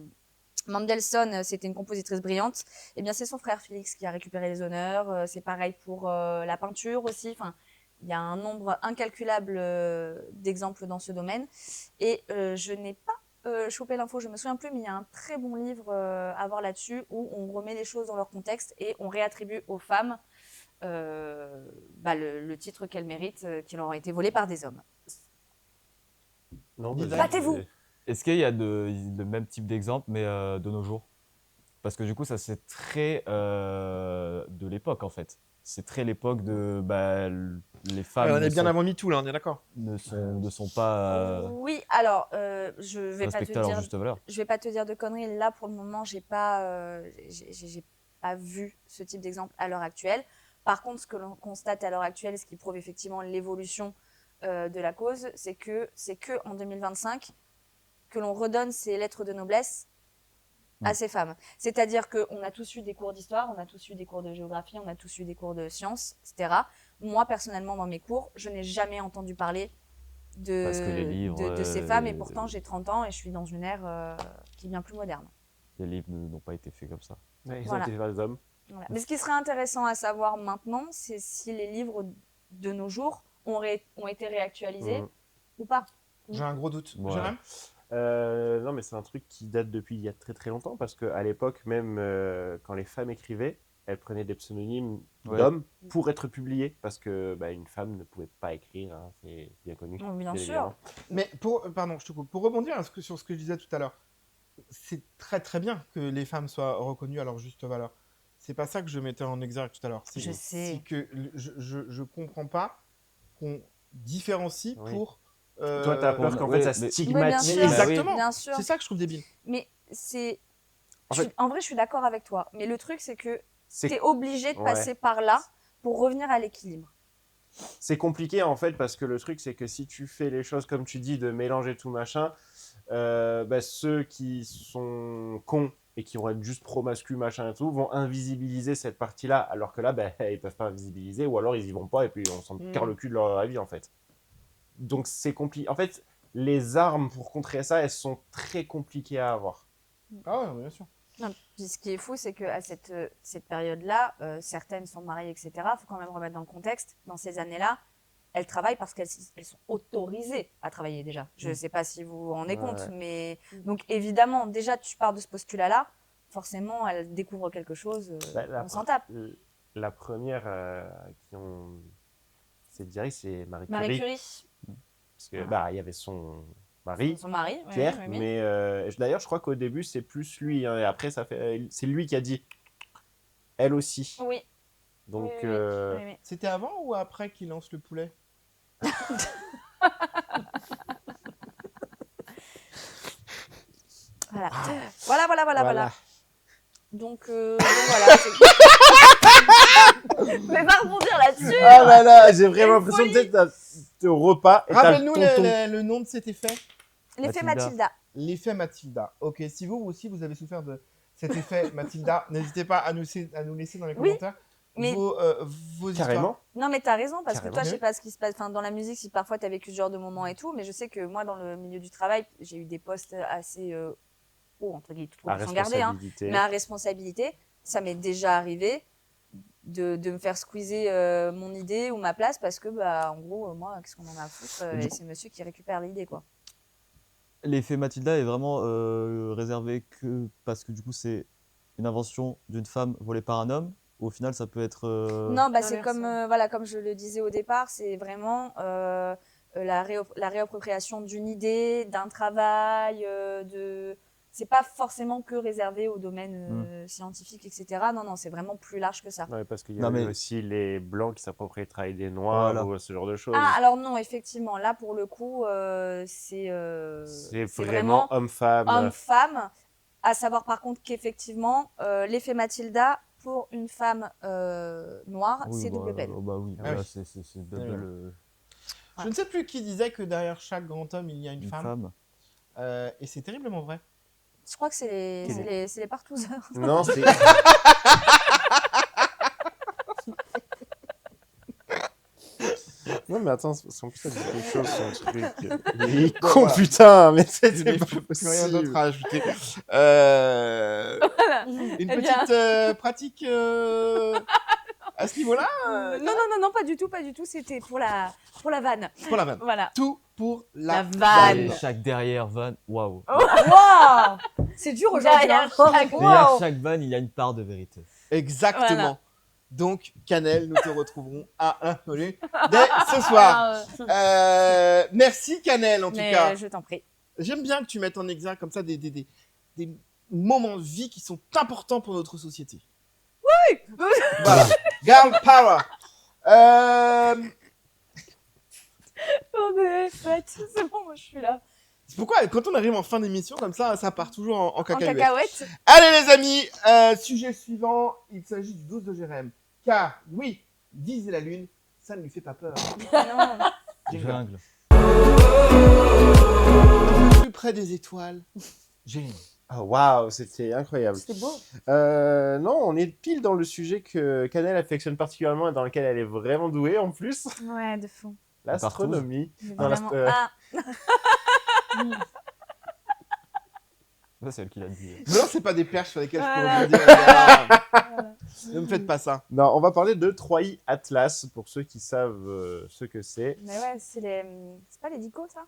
Mendelssohn, c'était une compositrice brillante. Eh bien, c'est son frère Félix qui a récupéré les honneurs. C'est pareil pour la peinture aussi. Enfin, il y a un nombre incalculable d'exemples dans ce domaine. Et je n'ai pas chopé l'info, je me souviens plus, mais il y a un très bon livre à voir là-dessus où on remet les choses dans leur contexte et on réattribue aux femmes le titre qu'elles méritent, qui leur ont été volés par des hommes. Non, Battez-vous. Est-ce qu'il y a le même type d'exemple, mais de nos jours? Parce que du coup, ça c'est très de l'époque en fait. C'est très l'époque de les femmes on est ne bien sont- avant MeToo, là, on est d'accord. ne sont pas Oui, alors je vais pas te respectées à leur dire, juste valeur. je vais pas te dire de conneries. Là, pour le moment, j'ai pas vu ce type d'exemple à l'heure actuelle. Par contre, ce que l'on constate à l'heure actuelle, ce qui prouve effectivement l'évolution de la cause, c'est que en 2025 que l'on redonne ces lettres de noblesse à ces femmes. C'est-à-dire qu'on a tous eu des cours d'histoire, on a tous eu des cours de géographie, on a tous eu des cours de sciences, etc. Moi, personnellement, dans mes cours, je n'ai jamais entendu parler Parce que les livres, de ces femmes, et pourtant j'ai 30 ans et je suis dans une ère qui est bien plus moderne. Les livres n'ont pas été faits comme ça. Ouais, ils Voilà. ont été vers les hommes. Voilà. Mais ce qui serait intéressant à savoir maintenant, c'est si les livres de nos jours ont été réactualisés ou pas. J'ai un gros doute. Ouais. Jérém? Non, mais c'est un truc qui date depuis il y a très très longtemps parce qu'à l'époque, même quand les femmes écrivaient, elles prenaient des pseudonymes Ouais. d'hommes pour être publiées parce que une femme ne pouvait pas écrire, hein, c'est bien connu. Oh, bien sûr. évidemment. Mais pardon, je te coupe. Pour rebondir sur ce que je disais tout à l'heure, c'est très très bien que les femmes soient reconnues à leur juste valeur. C'est pas ça que je mettais en exergue tout à l'heure. Je sais. C'est que je comprends pas qu'on différencie Oui. pour. Toi, t'as peur qu'en ouais, fait ça mais- Oui, bien stigmatise. sûr. Exactement. Bien sûr. C'est ça que je trouve débile. Mais c'est. En fait- En vrai, je suis d'accord avec toi. Mais le truc, c'est que C'est t'es obligé de Ouais. passer par là pour revenir à l'équilibre. C'est compliqué en fait parce que le truc c'est que si tu fais les choses comme tu dis de mélanger tout machin, ceux qui sont cons et qui vont être juste pro-mascu machin et tout vont invisibiliser cette partie-là alors que là ils peuvent pas invisibiliser ou alors ils y vont pas et puis on s'en carre le cul de leur avis en fait. Donc c'est compliqué. En fait, les armes pour contrer ça, elles sont très compliquées à avoir. Ah ouais, bien sûr. Non, puis ce qui est fou, c'est qu'à cette période-là, certaines sont mariées, etc. Il faut quand même remettre dans le contexte. Dans ces années-là, elles travaillent parce qu'elles sont autorisées à travailler déjà. Je ne sais pas si vous vous rendez compte, mais donc évidemment, déjà tu pars de ce postulat-là, forcément, elles découvrent quelque chose, on s'en tape. La première qui ont cette directe, c'est Marie Curie. Marie Curie, Parce que il y avait son mari. son mari, oui, Pierre, oui, oui. mais d'ailleurs je crois qu'au début c'est plus lui, hein, et après c'est lui qui a dit elle aussi. Oui, Donc oui, oui, oui, oui. C'était avant ou après qu'il lance le poulet? Voilà. Donc voilà. Je vais pas rebondir là-dessus. Ah là là, j'ai vraiment Une l'impression folie. que t'as te repas et t'as Rappelle-nous le tonton. le nom de cet effet. L'effet Mathilda. Mathilda. L'effet Mathilda. Ok, si vous aussi vous avez souffert de cet effet Mathilda, n'hésitez pas à nous laisser dans les Oui, commentaires mais- vos histoires. Carrément. Non, mais t'as raison, parce que Carrément. toi, je sais pas ce qui se passe. Enfin, dans la musique, si parfois t'as vécu ce genre de moments et tout, mais je sais que moi, dans le milieu du travail, j'ai eu des postes assez hauts, entre guillemets, tout À sans garder, hein, responsabilité. mais à responsabilité. Ça m'est déjà arrivé de me faire squeezer mon idée ou ma place parce que, bah, en gros, moi, qu'est-ce qu'on en a à foutre Et du et coup- c'est monsieur qui récupère l'idée, quoi. L'effet Mathilda est vraiment réservé que parce que du coup c'est une invention d'une femme volée par un homme. Ou au final ça peut être. Non, bah, c'est L'inverse, comme, ouais. voilà, comme je le disais au départ, c'est vraiment la réappropriation d'une idée, d'un travail, c'est pas forcément que réservé au domaine scientifique, etc. Non, non, c'est vraiment plus large que ça. Ouais, parce qu'il y Non, a mais- aussi les blancs qui s'approprient le travail des noirs Voilà. ou ce genre de choses. Ah, alors non, effectivement, là, pour le coup, c'est c'est vraiment homme-femme. homme-femme. À savoir, par contre, qu'effectivement, l'effet Mathilda, pour une femme noire, Oui, c'est double peine. bah oui, Ah là, oui. c'est double Je ne sais plus qui disait que derrière chaque grand homme il y a une une femme. femme. Et c'est terriblement vrai. Je crois que c'est les partouzeurs. Non, c'est. Non, mais attends, son putain, dit quelque chose, son truc. Il est con, voilà. putain, mais Je c'était n'ai pas plus rien possible. d'autre à ajouter. Une Eh bien. petite pratique à ce niveau-là Non, pas du tout, pas du tout. C'était pour la vanne. pour la vanne. Voilà. Tout pour la, La vanne. Et chaque derrière van, waouh. Waouh. C'est dur aujourd'hui. Derrière hein. chaque- Derrière Waouh. chaque van, il y a une part de vérité. Exactement. Voilà. Donc, Canel, nous te retrouverons à un dès ce soir. Alors, Merci Canel en tout mais cas. je t'en prie. J'aime bien que tu mettes en exergue comme ça des moments de vie qui sont importants pour notre société. Oui. Voilà. Girl power. On est faites. C'est bon, moi je suis là. C'est pourquoi quand on arrive en fin d'émission comme ça part toujours en En cacahuète. cacahuète. Allez les amis, sujet suivant, il s'agit du 12 de Jérém. Car oui, viser la lune, ça ne lui fait pas peur. Non. Jungle. Plus près des étoiles, Jérémy. Ah, waouh, c'était incroyable. C'était beau. Non, on est pile dans le sujet que Canel affectionne particulièrement et dans lequel elle est vraiment douée en plus. Ouais, de fou. L'astronomie. Mais Non, vraiment. la- Ça, c'est elle qui l'a dit. Non, c'est pas des perches sur lesquelles Voilà. je peux rebondir. Ne me faites pas ça. Non, on va parler de 3i Atlas pour ceux qui savent ce que c'est. Mais ouais, c'est pas les Dico, ça.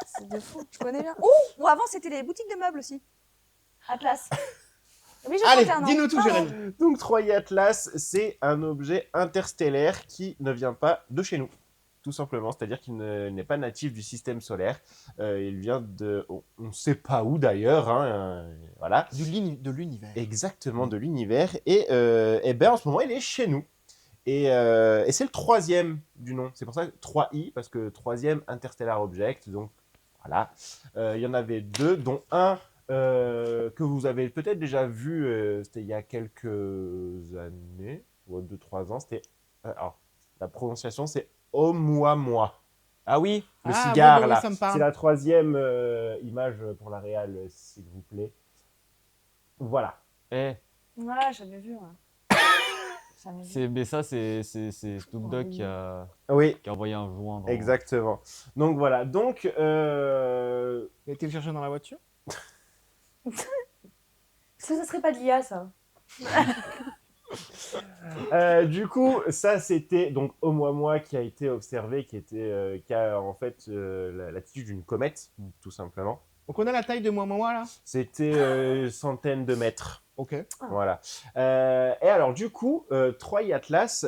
C'est de fou. Je connais bien. Ou avant, c'était les boutiques de meubles aussi. Atlas. Oui, je Allez, comptais un nom. dis-nous tout, Pardon. Jérémy. Donc 3i Atlas, c'est un objet interstellaire qui ne vient pas de chez nous. Tout simplement, c'est-à-dire qu'il n'est pas natif du système solaire. Il vient de... on ne sait pas où d'ailleurs, hein, voilà. De l'univers. Exactement, de l'univers. Et ben, en ce moment, il est chez nous. Et c'est le troisième du nom. C'est pour ça 3i, parce que troisième Interstellar Object. Donc, voilà. Il y en avait deux, dont un que vous avez peut-être déjà vu. C'était il y a quelques années, ou 2-3 ans. C'était... alors, la prononciation, c'est Oumuamua. Ah oui. Le Ah, cigare, oui, là. ça me parle. C'est la troisième image pour la réal, s'il vous plaît. Voilà. Eh, Ouais, j'avais vu. Ouais. J'avais vu. mais ça, c'est Snoop Dogg qui a Oui, envoyé un joint. dans- exactement. Donc voilà. Donc, Il a été le chercher dans la voiture. Est-ce que ça serait pas de l'IA, ça? du coup, ça c'était donc Oumuamua qui a été observé, qui a en fait l'attitude d'une comète, tout simplement. Donc on a la taille de moi là. C'était centaines de mètres. Ok. Voilà. Et alors, du coup, 3i Atlas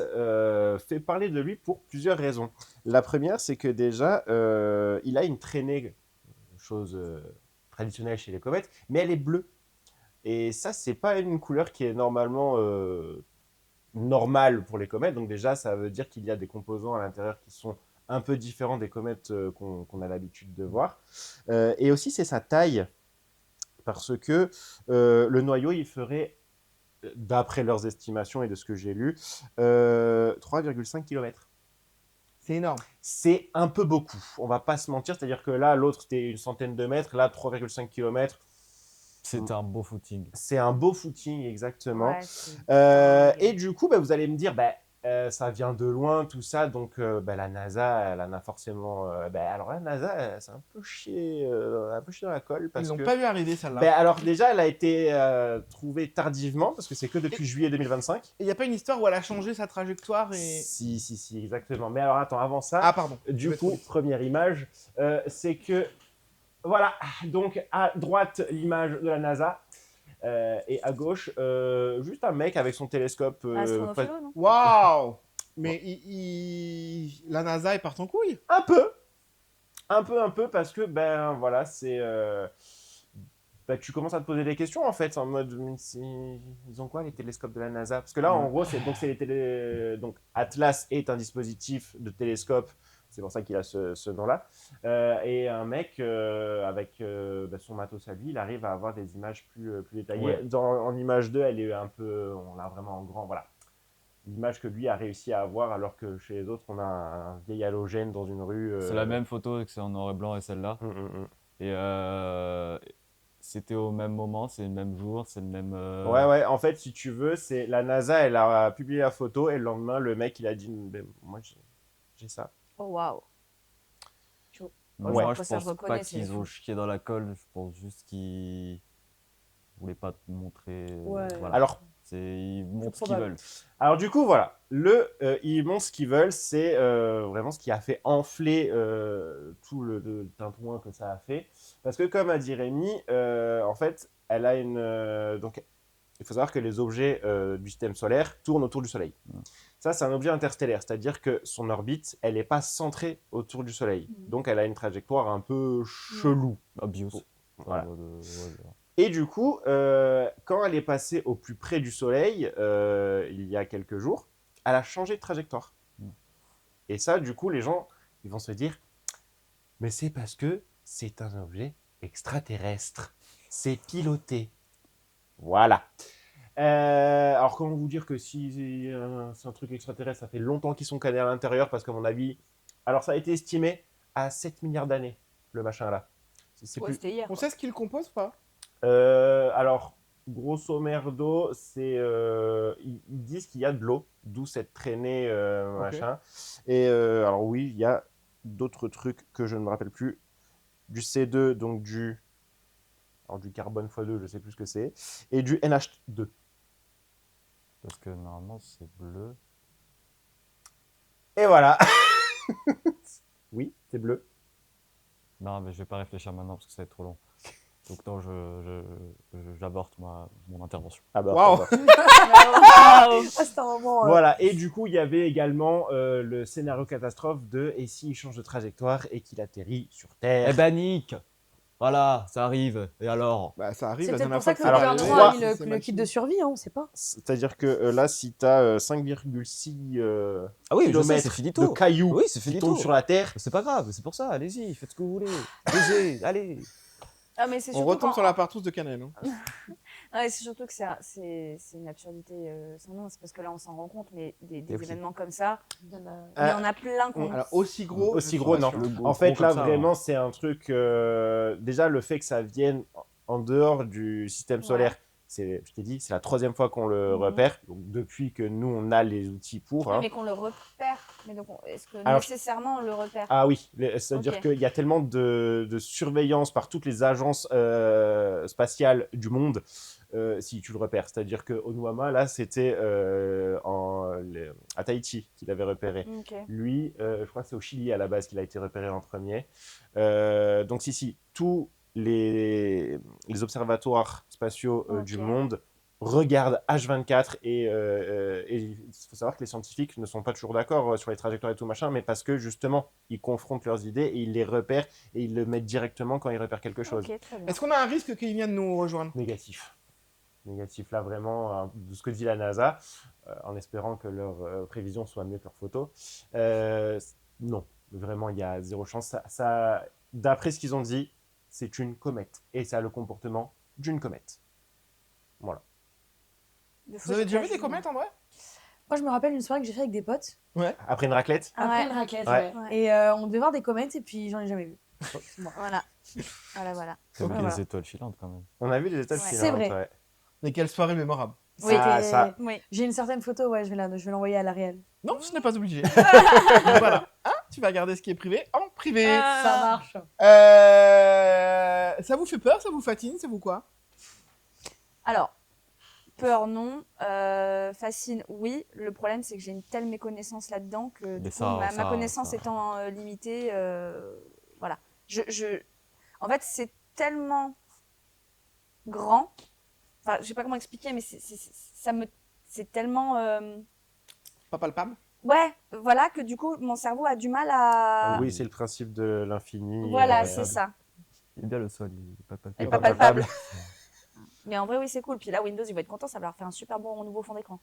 fait parler de lui pour plusieurs raisons. La première, c'est que déjà, il a une traînée, chose traditionnelle chez les comètes, mais elle est bleue. Et ça, c'est pas une couleur qui est normalement normale pour les comètes. Donc déjà, ça veut dire qu'il y a des composants à l'intérieur qui sont un peu différent des comètes qu'on a l'habitude de voir. Et aussi, c'est sa taille, parce que le noyau, il ferait, d'après leurs estimations et de ce que j'ai lu, 3,5 km. C'est énorme. C'est un peu beaucoup, on va pas se mentir, c'est-à-dire que là, l'autre, c'était une centaine de mètres, là, 3,5 km, C'est un beau footing. c'est un beau footing, exactement. Ouais, c'est Et du coup, vous allez me dire, ça vient de loin, tout ça, donc la NASA, elle en a forcément... alors la NASA, c'est un peu chié dans la colle, parce Ils l'ont que... pas vu arriver celle-là. alors déjà, elle a été trouvée tardivement, parce que c'est que depuis juillet 2025. Il n'y a pas une histoire où elle a changé sa trajectoire et... Si, exactement. Mais alors attends, avant ça, Ah pardon. Je du vais trop coup, vite. première image, c'est que... Voilà, donc à droite, l'image de la NASA, et à gauche, juste un mec avec son télescope. astronophilo, non? Waouh. Mais la NASA, elle part en couille. Un peu, parce que, voilà, c'est... tu commences à te poser des questions, en fait, en mode, ils ont quoi, les télescopes de la NASA? Parce que là, en gros, c'est les donc, Atlas est un dispositif de télescope, c'est pour ça qu'il a ce nom-là. Et un mec, avec son matos à lui, il arrive à avoir des images plus détaillées. Ouais. En image 2, elle est un peu... On l'a vraiment en grand, voilà. L'image que lui a réussi à avoir, alors que chez les autres, on a un vieil halogène dans une rue. C'est la même photo que c'est en noir et blanc et celle-là. Et c'était au même moment, c'est le même jour, c'est le même. Ouais, en fait, si tu veux, c'est la NASA, elle a publié la photo et le lendemain, le mec, il a dit, moi, j'ai ça. Oh, waouh. Moi, Ouais. je Après, ça, pense je pas reconnais, c'est qu'ils ont fou. chié dans la colle. Je pense juste qu'ils voulaient pas te montrer. Ouais. Voilà. Alors, Ils montrent ce qu'ils probable. veulent. Alors du coup, voilà, ils montrent ce qu'ils veulent, c'est vraiment ce qui a fait enfler tout le tintouin que ça a fait. Parce que comme a dit Rémi, en fait, elle a une... donc, il faut savoir que les objets du système solaire tournent autour du Soleil. Ça, c'est un objet interstellaire, c'est-à-dire que son orbite, elle n'est pas centrée autour du Soleil. Donc, elle a une trajectoire un peu chelou. Obvious. Voilà. Ouais. Et du coup, quand elle est passée au plus près du Soleil, il y a quelques jours, elle a changé de trajectoire. Et ça, du coup, les gens, ils vont se dire, mais c'est parce que c'est un objet extraterrestre. C'est piloté. Voilà. Alors, comment vous dire que si c'est un truc extraterrestre, ça fait longtemps qu'ils sont calés à l'intérieur, parce qu'à mon avis, alors ça a été estimé à 7 milliards d'années, le machin là. C'est Ouais, plus... c'était hier. On sait ce qu'il compose ou pas? Alors, grosso merdo, ils disent qu'il y a de l'eau, d'où cette traînée, machin. Et alors oui, il y a d'autres trucs que je ne me rappelle plus. Du C2, donc du carbone x2, je sais plus ce que c'est. Et du NH2. Parce que normalement, c'est bleu. Et voilà. Oui, c'est bleu. Non, mais je vais pas réfléchir maintenant parce que ça va être trop long. Donc non, j'aborte mon intervention. Ah bah, Waouh. enfin, Ah, c'était un moment. Voilà, et du coup, il y avait également le scénario catastrophe de et s'il change de trajectoire et qu'il atterrit sur Terre. Eh ben Nick, voilà, ça arrive. Et alors? Bah ça arrive. C'est la peut-être dernière pour ça fois que le Alors, c'est gouvernement a mis arrivé, le kit de survie, hein, on sait pas. C'est-à-dire que là, si tu as 5,6 Ah oui, je sais, kilomètres c'est de finito. cailloux Oui, c'est qui finito. tombent sur la Terre, C'est pas grave, c'est pour ça, allez-y, faites ce que vous voulez. Baisez, allez. Ah, mais c'est On surtout retombe quand- sur la partouze de Canel. Hein. Ah, et c'est surtout que c'est une absurdité sans nom. C'est parce que là, on s'en rend compte, mais des Et aussi. événements comme ça, Il y en a- il y en a plein qu'on... Alors aussi gros. Aussi je suis gros, pas non. sûr. Le gros En fait, gros là, comme ça, vraiment, hein. c'est un truc. Déjà, le fait que ça vienne en dehors du système solaire, je t'ai dit, c'est la 3e fois qu'on le Mhm. repère. Donc, depuis que nous, on a les outils pour. Oui, hein. mais qu'on le repère. Mais donc, est-ce que Alors, nécessairement on le repère? Ah oui, c'est-à-dire Ok. qu'il y a tellement de surveillance par toutes les agences spatiales du monde, si tu le repères. C'est-à-dire que Oumuamua, là, c'était à Tahiti qu'il avait repéré. Ok. Lui, je crois que c'est au Chili à la base qu'il a été repéré en premier. Donc si, tous les observatoires spatiaux du Ok. monde regardent H24 et il faut savoir que les scientifiques ne sont pas toujours d'accord sur les trajectoires et tout machin, mais parce que justement, ils confrontent leurs idées et ils les repèrent et ils le mettent directement quand ils repèrent quelque chose. Ok, très bien. Est-ce qu'on a un risque qu'il vienne nous rejoindre? Négatif. Négatif, là vraiment, de ce que dit la NASA, en espérant que leurs prévisions soient mieux que leurs photos. Non. Vraiment, il y a zéro chance. D'après ce qu'ils ont dit, c'est une comète. Et ça a le comportement d'une comète. Voilà. Vous avez déjà vu des comètes en vrai? Moi, je me rappelle une soirée que j'ai fait avec des potes. Après une raclette, Après Ouais. une raclette, Ouais. ouais. Et on devait voir des comètes et puis j'en ai jamais vu. Voilà. Voilà. T'as vu Voilà. les étoiles filantes quand même. on a vu les étoiles Ouais. filantes. C'est vrai. Ouais. Mais quelle soirée mémorable. Oui, Ça. Oui. J'ai une certaine photo, ouais, je vais l'envoyer à l'Ariel. Non, ce n'est pas obligé. Voilà. Hein, tu vas garder ce qui est privé en privé. Ça marche. Ça vous fait peur? Ça vous fascine? C'est vous quoi? Alors, peur non, fascine oui. Le problème c'est que j'ai une telle méconnaissance là-dedans que du Mais coup, ça, ma connaissance ça. étant limitée, voilà. En fait, c'est tellement grand. Enfin, je sais pas comment expliquer, mais c'est tellement Pas palpable? ouais, voilà que du coup mon cerveau a du mal à. Oui, c'est le principe de l'infini. Voilà, c'est ça. Il est bien le sol, il est pas Il est palpable. pas pas palpable. palpable. Mais en vrai, oui, c'est cool. Puis là, Windows, il va être content, ça va leur faire un super bon nouveau fond d'écran.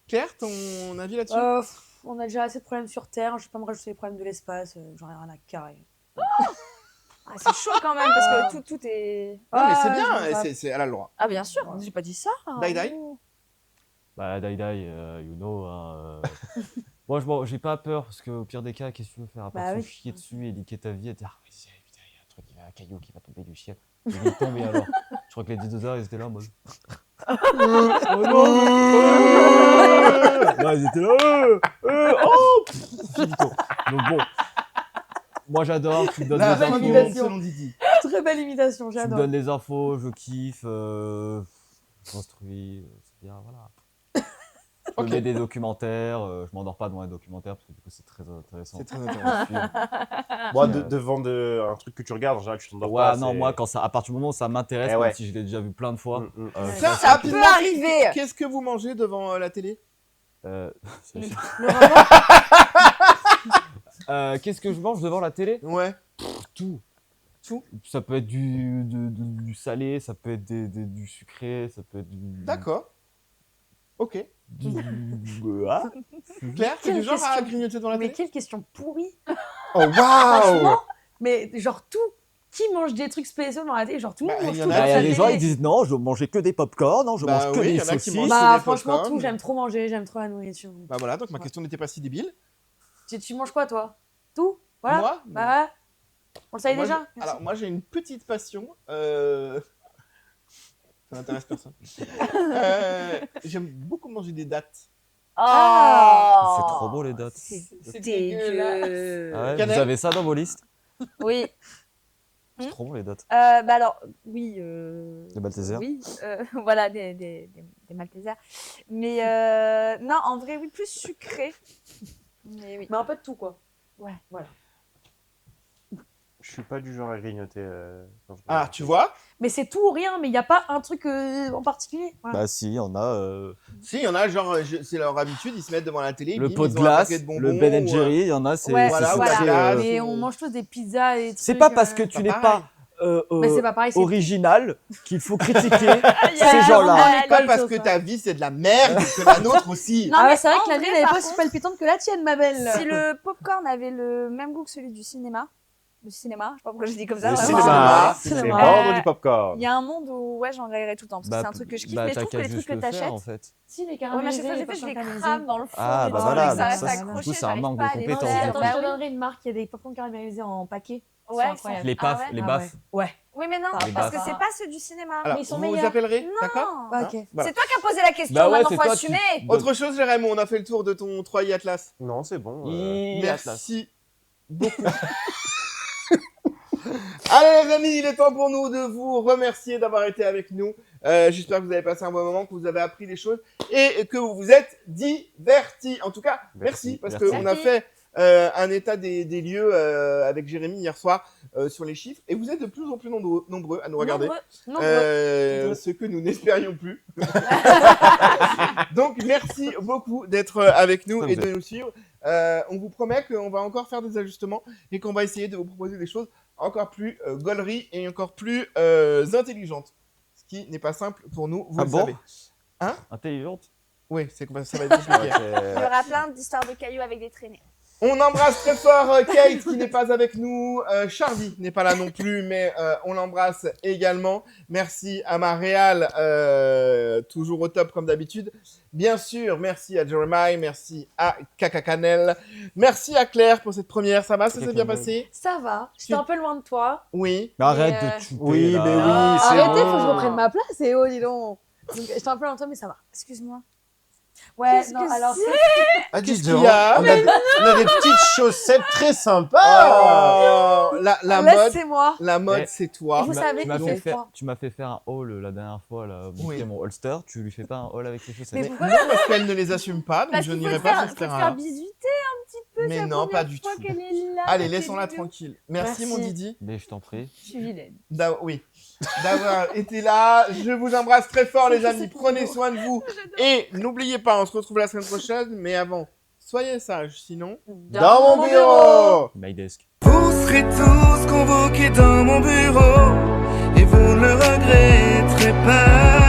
Claire, ton avis là-dessus? On a déjà assez de problèmes sur Terre, je vais pas me rajouter les problèmes de l'espace, j'en ai rien à carrer. Ah, c'est chaud quand même parce que tout est. Non, mais c'est Ah, bien, je vois pas. elle a le droit. Ah, bien sûr, j'ai pas dit ça. Dai Dai Bah, die, you know. Hein, Moi, j'ai pas peur parce qu'au pire des cas, qu'est-ce que tu veux faire à part Bah te oui. chier dessus et liquer ta vie et te dire, ah, mais putain, il y a un truc, il y a un caillou qui va tomber du ciel. Il va tomber alors. Je crois que les dinosaures, ils étaient là en mode. Oh non. Non, ils étaient là. Oh finito. Donc bon. Moi, j'adore. Tu me donnes La les fin du infos. monde selon Didi. Très belle imitation, Tu me j'adore. donnes les infos, je kiffe. Je construis. C'est bien, voilà. Je Ok. mets des documentaires, je m'endors pas devant les documentaires parce que du coup c'est très intéressant. C'est très intéressant. Moi, Moi, devant un truc que tu regardes, en général, tu t'endors ouais, pas. non, c'est- moi, à partir du moment où ça m'intéresse, Eh même ouais. si je l'ai déjà vu plein de fois. Tiens, Ça rapidement, peut arriver. Qu'est-ce que vous mangez devant la télé? c'est- Le revoir, Qu'est-ce que je mange devant la télé? Ouais. Tout. Tout. Ça peut être du salé, ça peut être du sucré, ça peut être du. D'accord. Ok. Ah. Claire, t'es Quelle du genre à question. grignoter devant la mais télé? quelle question pourrie. Oh waouh! Franchement, mais genre tout. Qui mange des trucs spéciaux dans la télé? Genre tout le Bah, monde mange il y en tout a dans Il y la a des télé. gens, ils disent non, je mangeais que des pop-corn, non, je Bah mange que oui, des il y en a qui saucisses. mangent- Bah des franchement popcorn. tout, j'aime trop manger, j'aime trop la nourriture. Bah voilà, donc ma question n'était pas si débile. Tu manges quoi toi? Tout? Voilà. Moi? Bah ouais. On le savait Moi, déjà. j'ai- Merci. Alors moi j'ai une petite passion. Ça n'intéresse personne. J'aime beaucoup manger des dattes. Oh. C'est trop beau les dates. C'est dégueulasse. dégueu. Ah ouais, Cannelle. vous avez ça dans vos listes? Oui. C'est trop beau les dates. Bah alors, oui. Des Maltesers? Oui, voilà, des Maltesers. Mais non, en vrai, oui, plus sucré. Mais oui. Mais un peu de tout quoi. Ouais. Voilà. Je suis pas du genre à grignoter. Quand je Ah, regarde. tu vois? Mais c'est tout ou rien, mais il n'y a pas un truc en particulier. Voilà. Bah si, il y en a. Si, il y en a, genre, c'est leur habitude, ils se mettent devant la télé. Le bim, pot ils de ont un glace, paquet de bonbons, le Ben ou, Jerry, il y en a, c'est Ouais, voilà, c'est ou la sucré, glace. Mais ou- on mange tous des pizzas et des trucs. C'est pas parce que tu pas n'es pareil. pas Mais c'est pas pareil, c'est original qu'il faut critiquer Il y a ces gens-là. vraiment Pas des parce chose, que ça. ta vie c'est de la merde que la nôtre aussi. Non, Ah mais ouais, c'est vrai en que la vrai, mienne elle est par pas aussi contre, palpitante que la tienne, ma belle. Si le popcorn avait le même goût que celui du cinéma, je sais pas pourquoi je dis comme ça. Le vraiment. cinéma, c'est Cinéma. vendre du popcorn. Il y a un monde où ouais, j'en grillerais tout le temps parce que c'est un truc que je kiffe, mais je t'as trouve que qu'à les trucs juste que le faire, t'achètes. en fait. Si, les Ouais, mais à chaque caramélisés, fois que les j'ai fait, je les popcorns crame dans le fond. Ah, et bah tout, voilà, et ça donc reste ça, du accroché, coup, c'est un j'arrive manque pas de à les compétences, faire. du Attends, coup. je te Bah oui. donnerai une marque, il y a des popcorns caramélisés en paquet. Ils sont Ouais, incroyables. Les Ah paf, ouais les Ah baffes. ouais. Oui, mais non, Les parce que baffes. c'est pas ceux du cinéma. Alors, mais ils sont vous vous meilleurs. appellerez, Non. d'accord? Ah, ok. Voilà. C'est toi qui as posé la question, Bah ouais, maintenant c'est faut toi, assumer. Autre chose, Jérémy, on a fait le tour de ton 3i Atlas. Non, c'est bon. Merci beaucoup. Allez les amis, il est temps pour nous de vous remercier d'avoir été avec nous. J'espère que vous avez passé un bon moment, que vous avez appris des choses et que vous vous êtes divertis. En tout cas, merci, parce Merci. qu'on a fait un état des lieux avec Jérémy hier soir sur les chiffres et vous êtes de plus en plus nombreux à nous regarder. Non, Ce que nous n'espérions plus. Donc merci beaucoup d'être avec nous Ça, et vous de nous suivre. On vous promet qu'on va encore faire des ajustements et qu'on va essayer de vous proposer des choses encore plus gauleries et encore plus intelligentes. Ce qui n'est pas simple pour nous, vous Ah le bon savez. Intelligente. Oui, ça va être compliqué. Il y aura plein d'histoires de cailloux avec des traînées. On embrasse très fort Kate qui n'est pas avec nous. Charlie n'est pas là non plus, mais on l'embrasse également. Merci à ma réal, toujours au top comme d'habitude. Bien sûr, merci à Jeremiah, merci à Kaka Canel, merci à Claire pour cette première. Ça va, ça s'est bien passé? Ça va, j'étais un peu loin de toi. Oui. Mais arrête Mais, de chuter, oui, là. mais oui, c'est Arrêtez, bon. faut que je reprenne ma place et oh, dis donc. Donc, j'étais un peu loin de toi, mais ça va. Excuse-moi. Ouais, Qu'est-ce non, que alors c'est Ah, dis Qu'est-ce qu'il donc, y a on a des petites chaussettes très sympas. Oh, la Laisse, mode, c'est moi. la mode, Mais- c'est toi. Et vous savez Tu m'as qu'il fait fait faire, froid. tu m'as fait faire un haul la dernière fois, là, Oui. montrer mon holster. Tu lui fais pas un haul avec les chaussettes. Mais Non, parce qu'elle ne les assume pas, donc Parce je qu'il faut n'irai te pas faire, sur ce faut te faire terrain-là. bisuter un petit peu. Mais c'est la non, pas première du fois tout. qu'elle est là, Allez, c'est laissons-la mignon. tranquille. Merci, mon Merci. Didi. Mais je t'en prie. Je suis vilaine. Oui, d'avoir été là. Je vous embrasse très fort, les amis. Prenez soin de vous. Et n'oubliez pas, on se retrouve la semaine prochaine. Mais avant, soyez sages, sinon. Dans mon bureau. My desk. Vous serez tous convoqués dans mon bureau et vous ne le regretterez pas.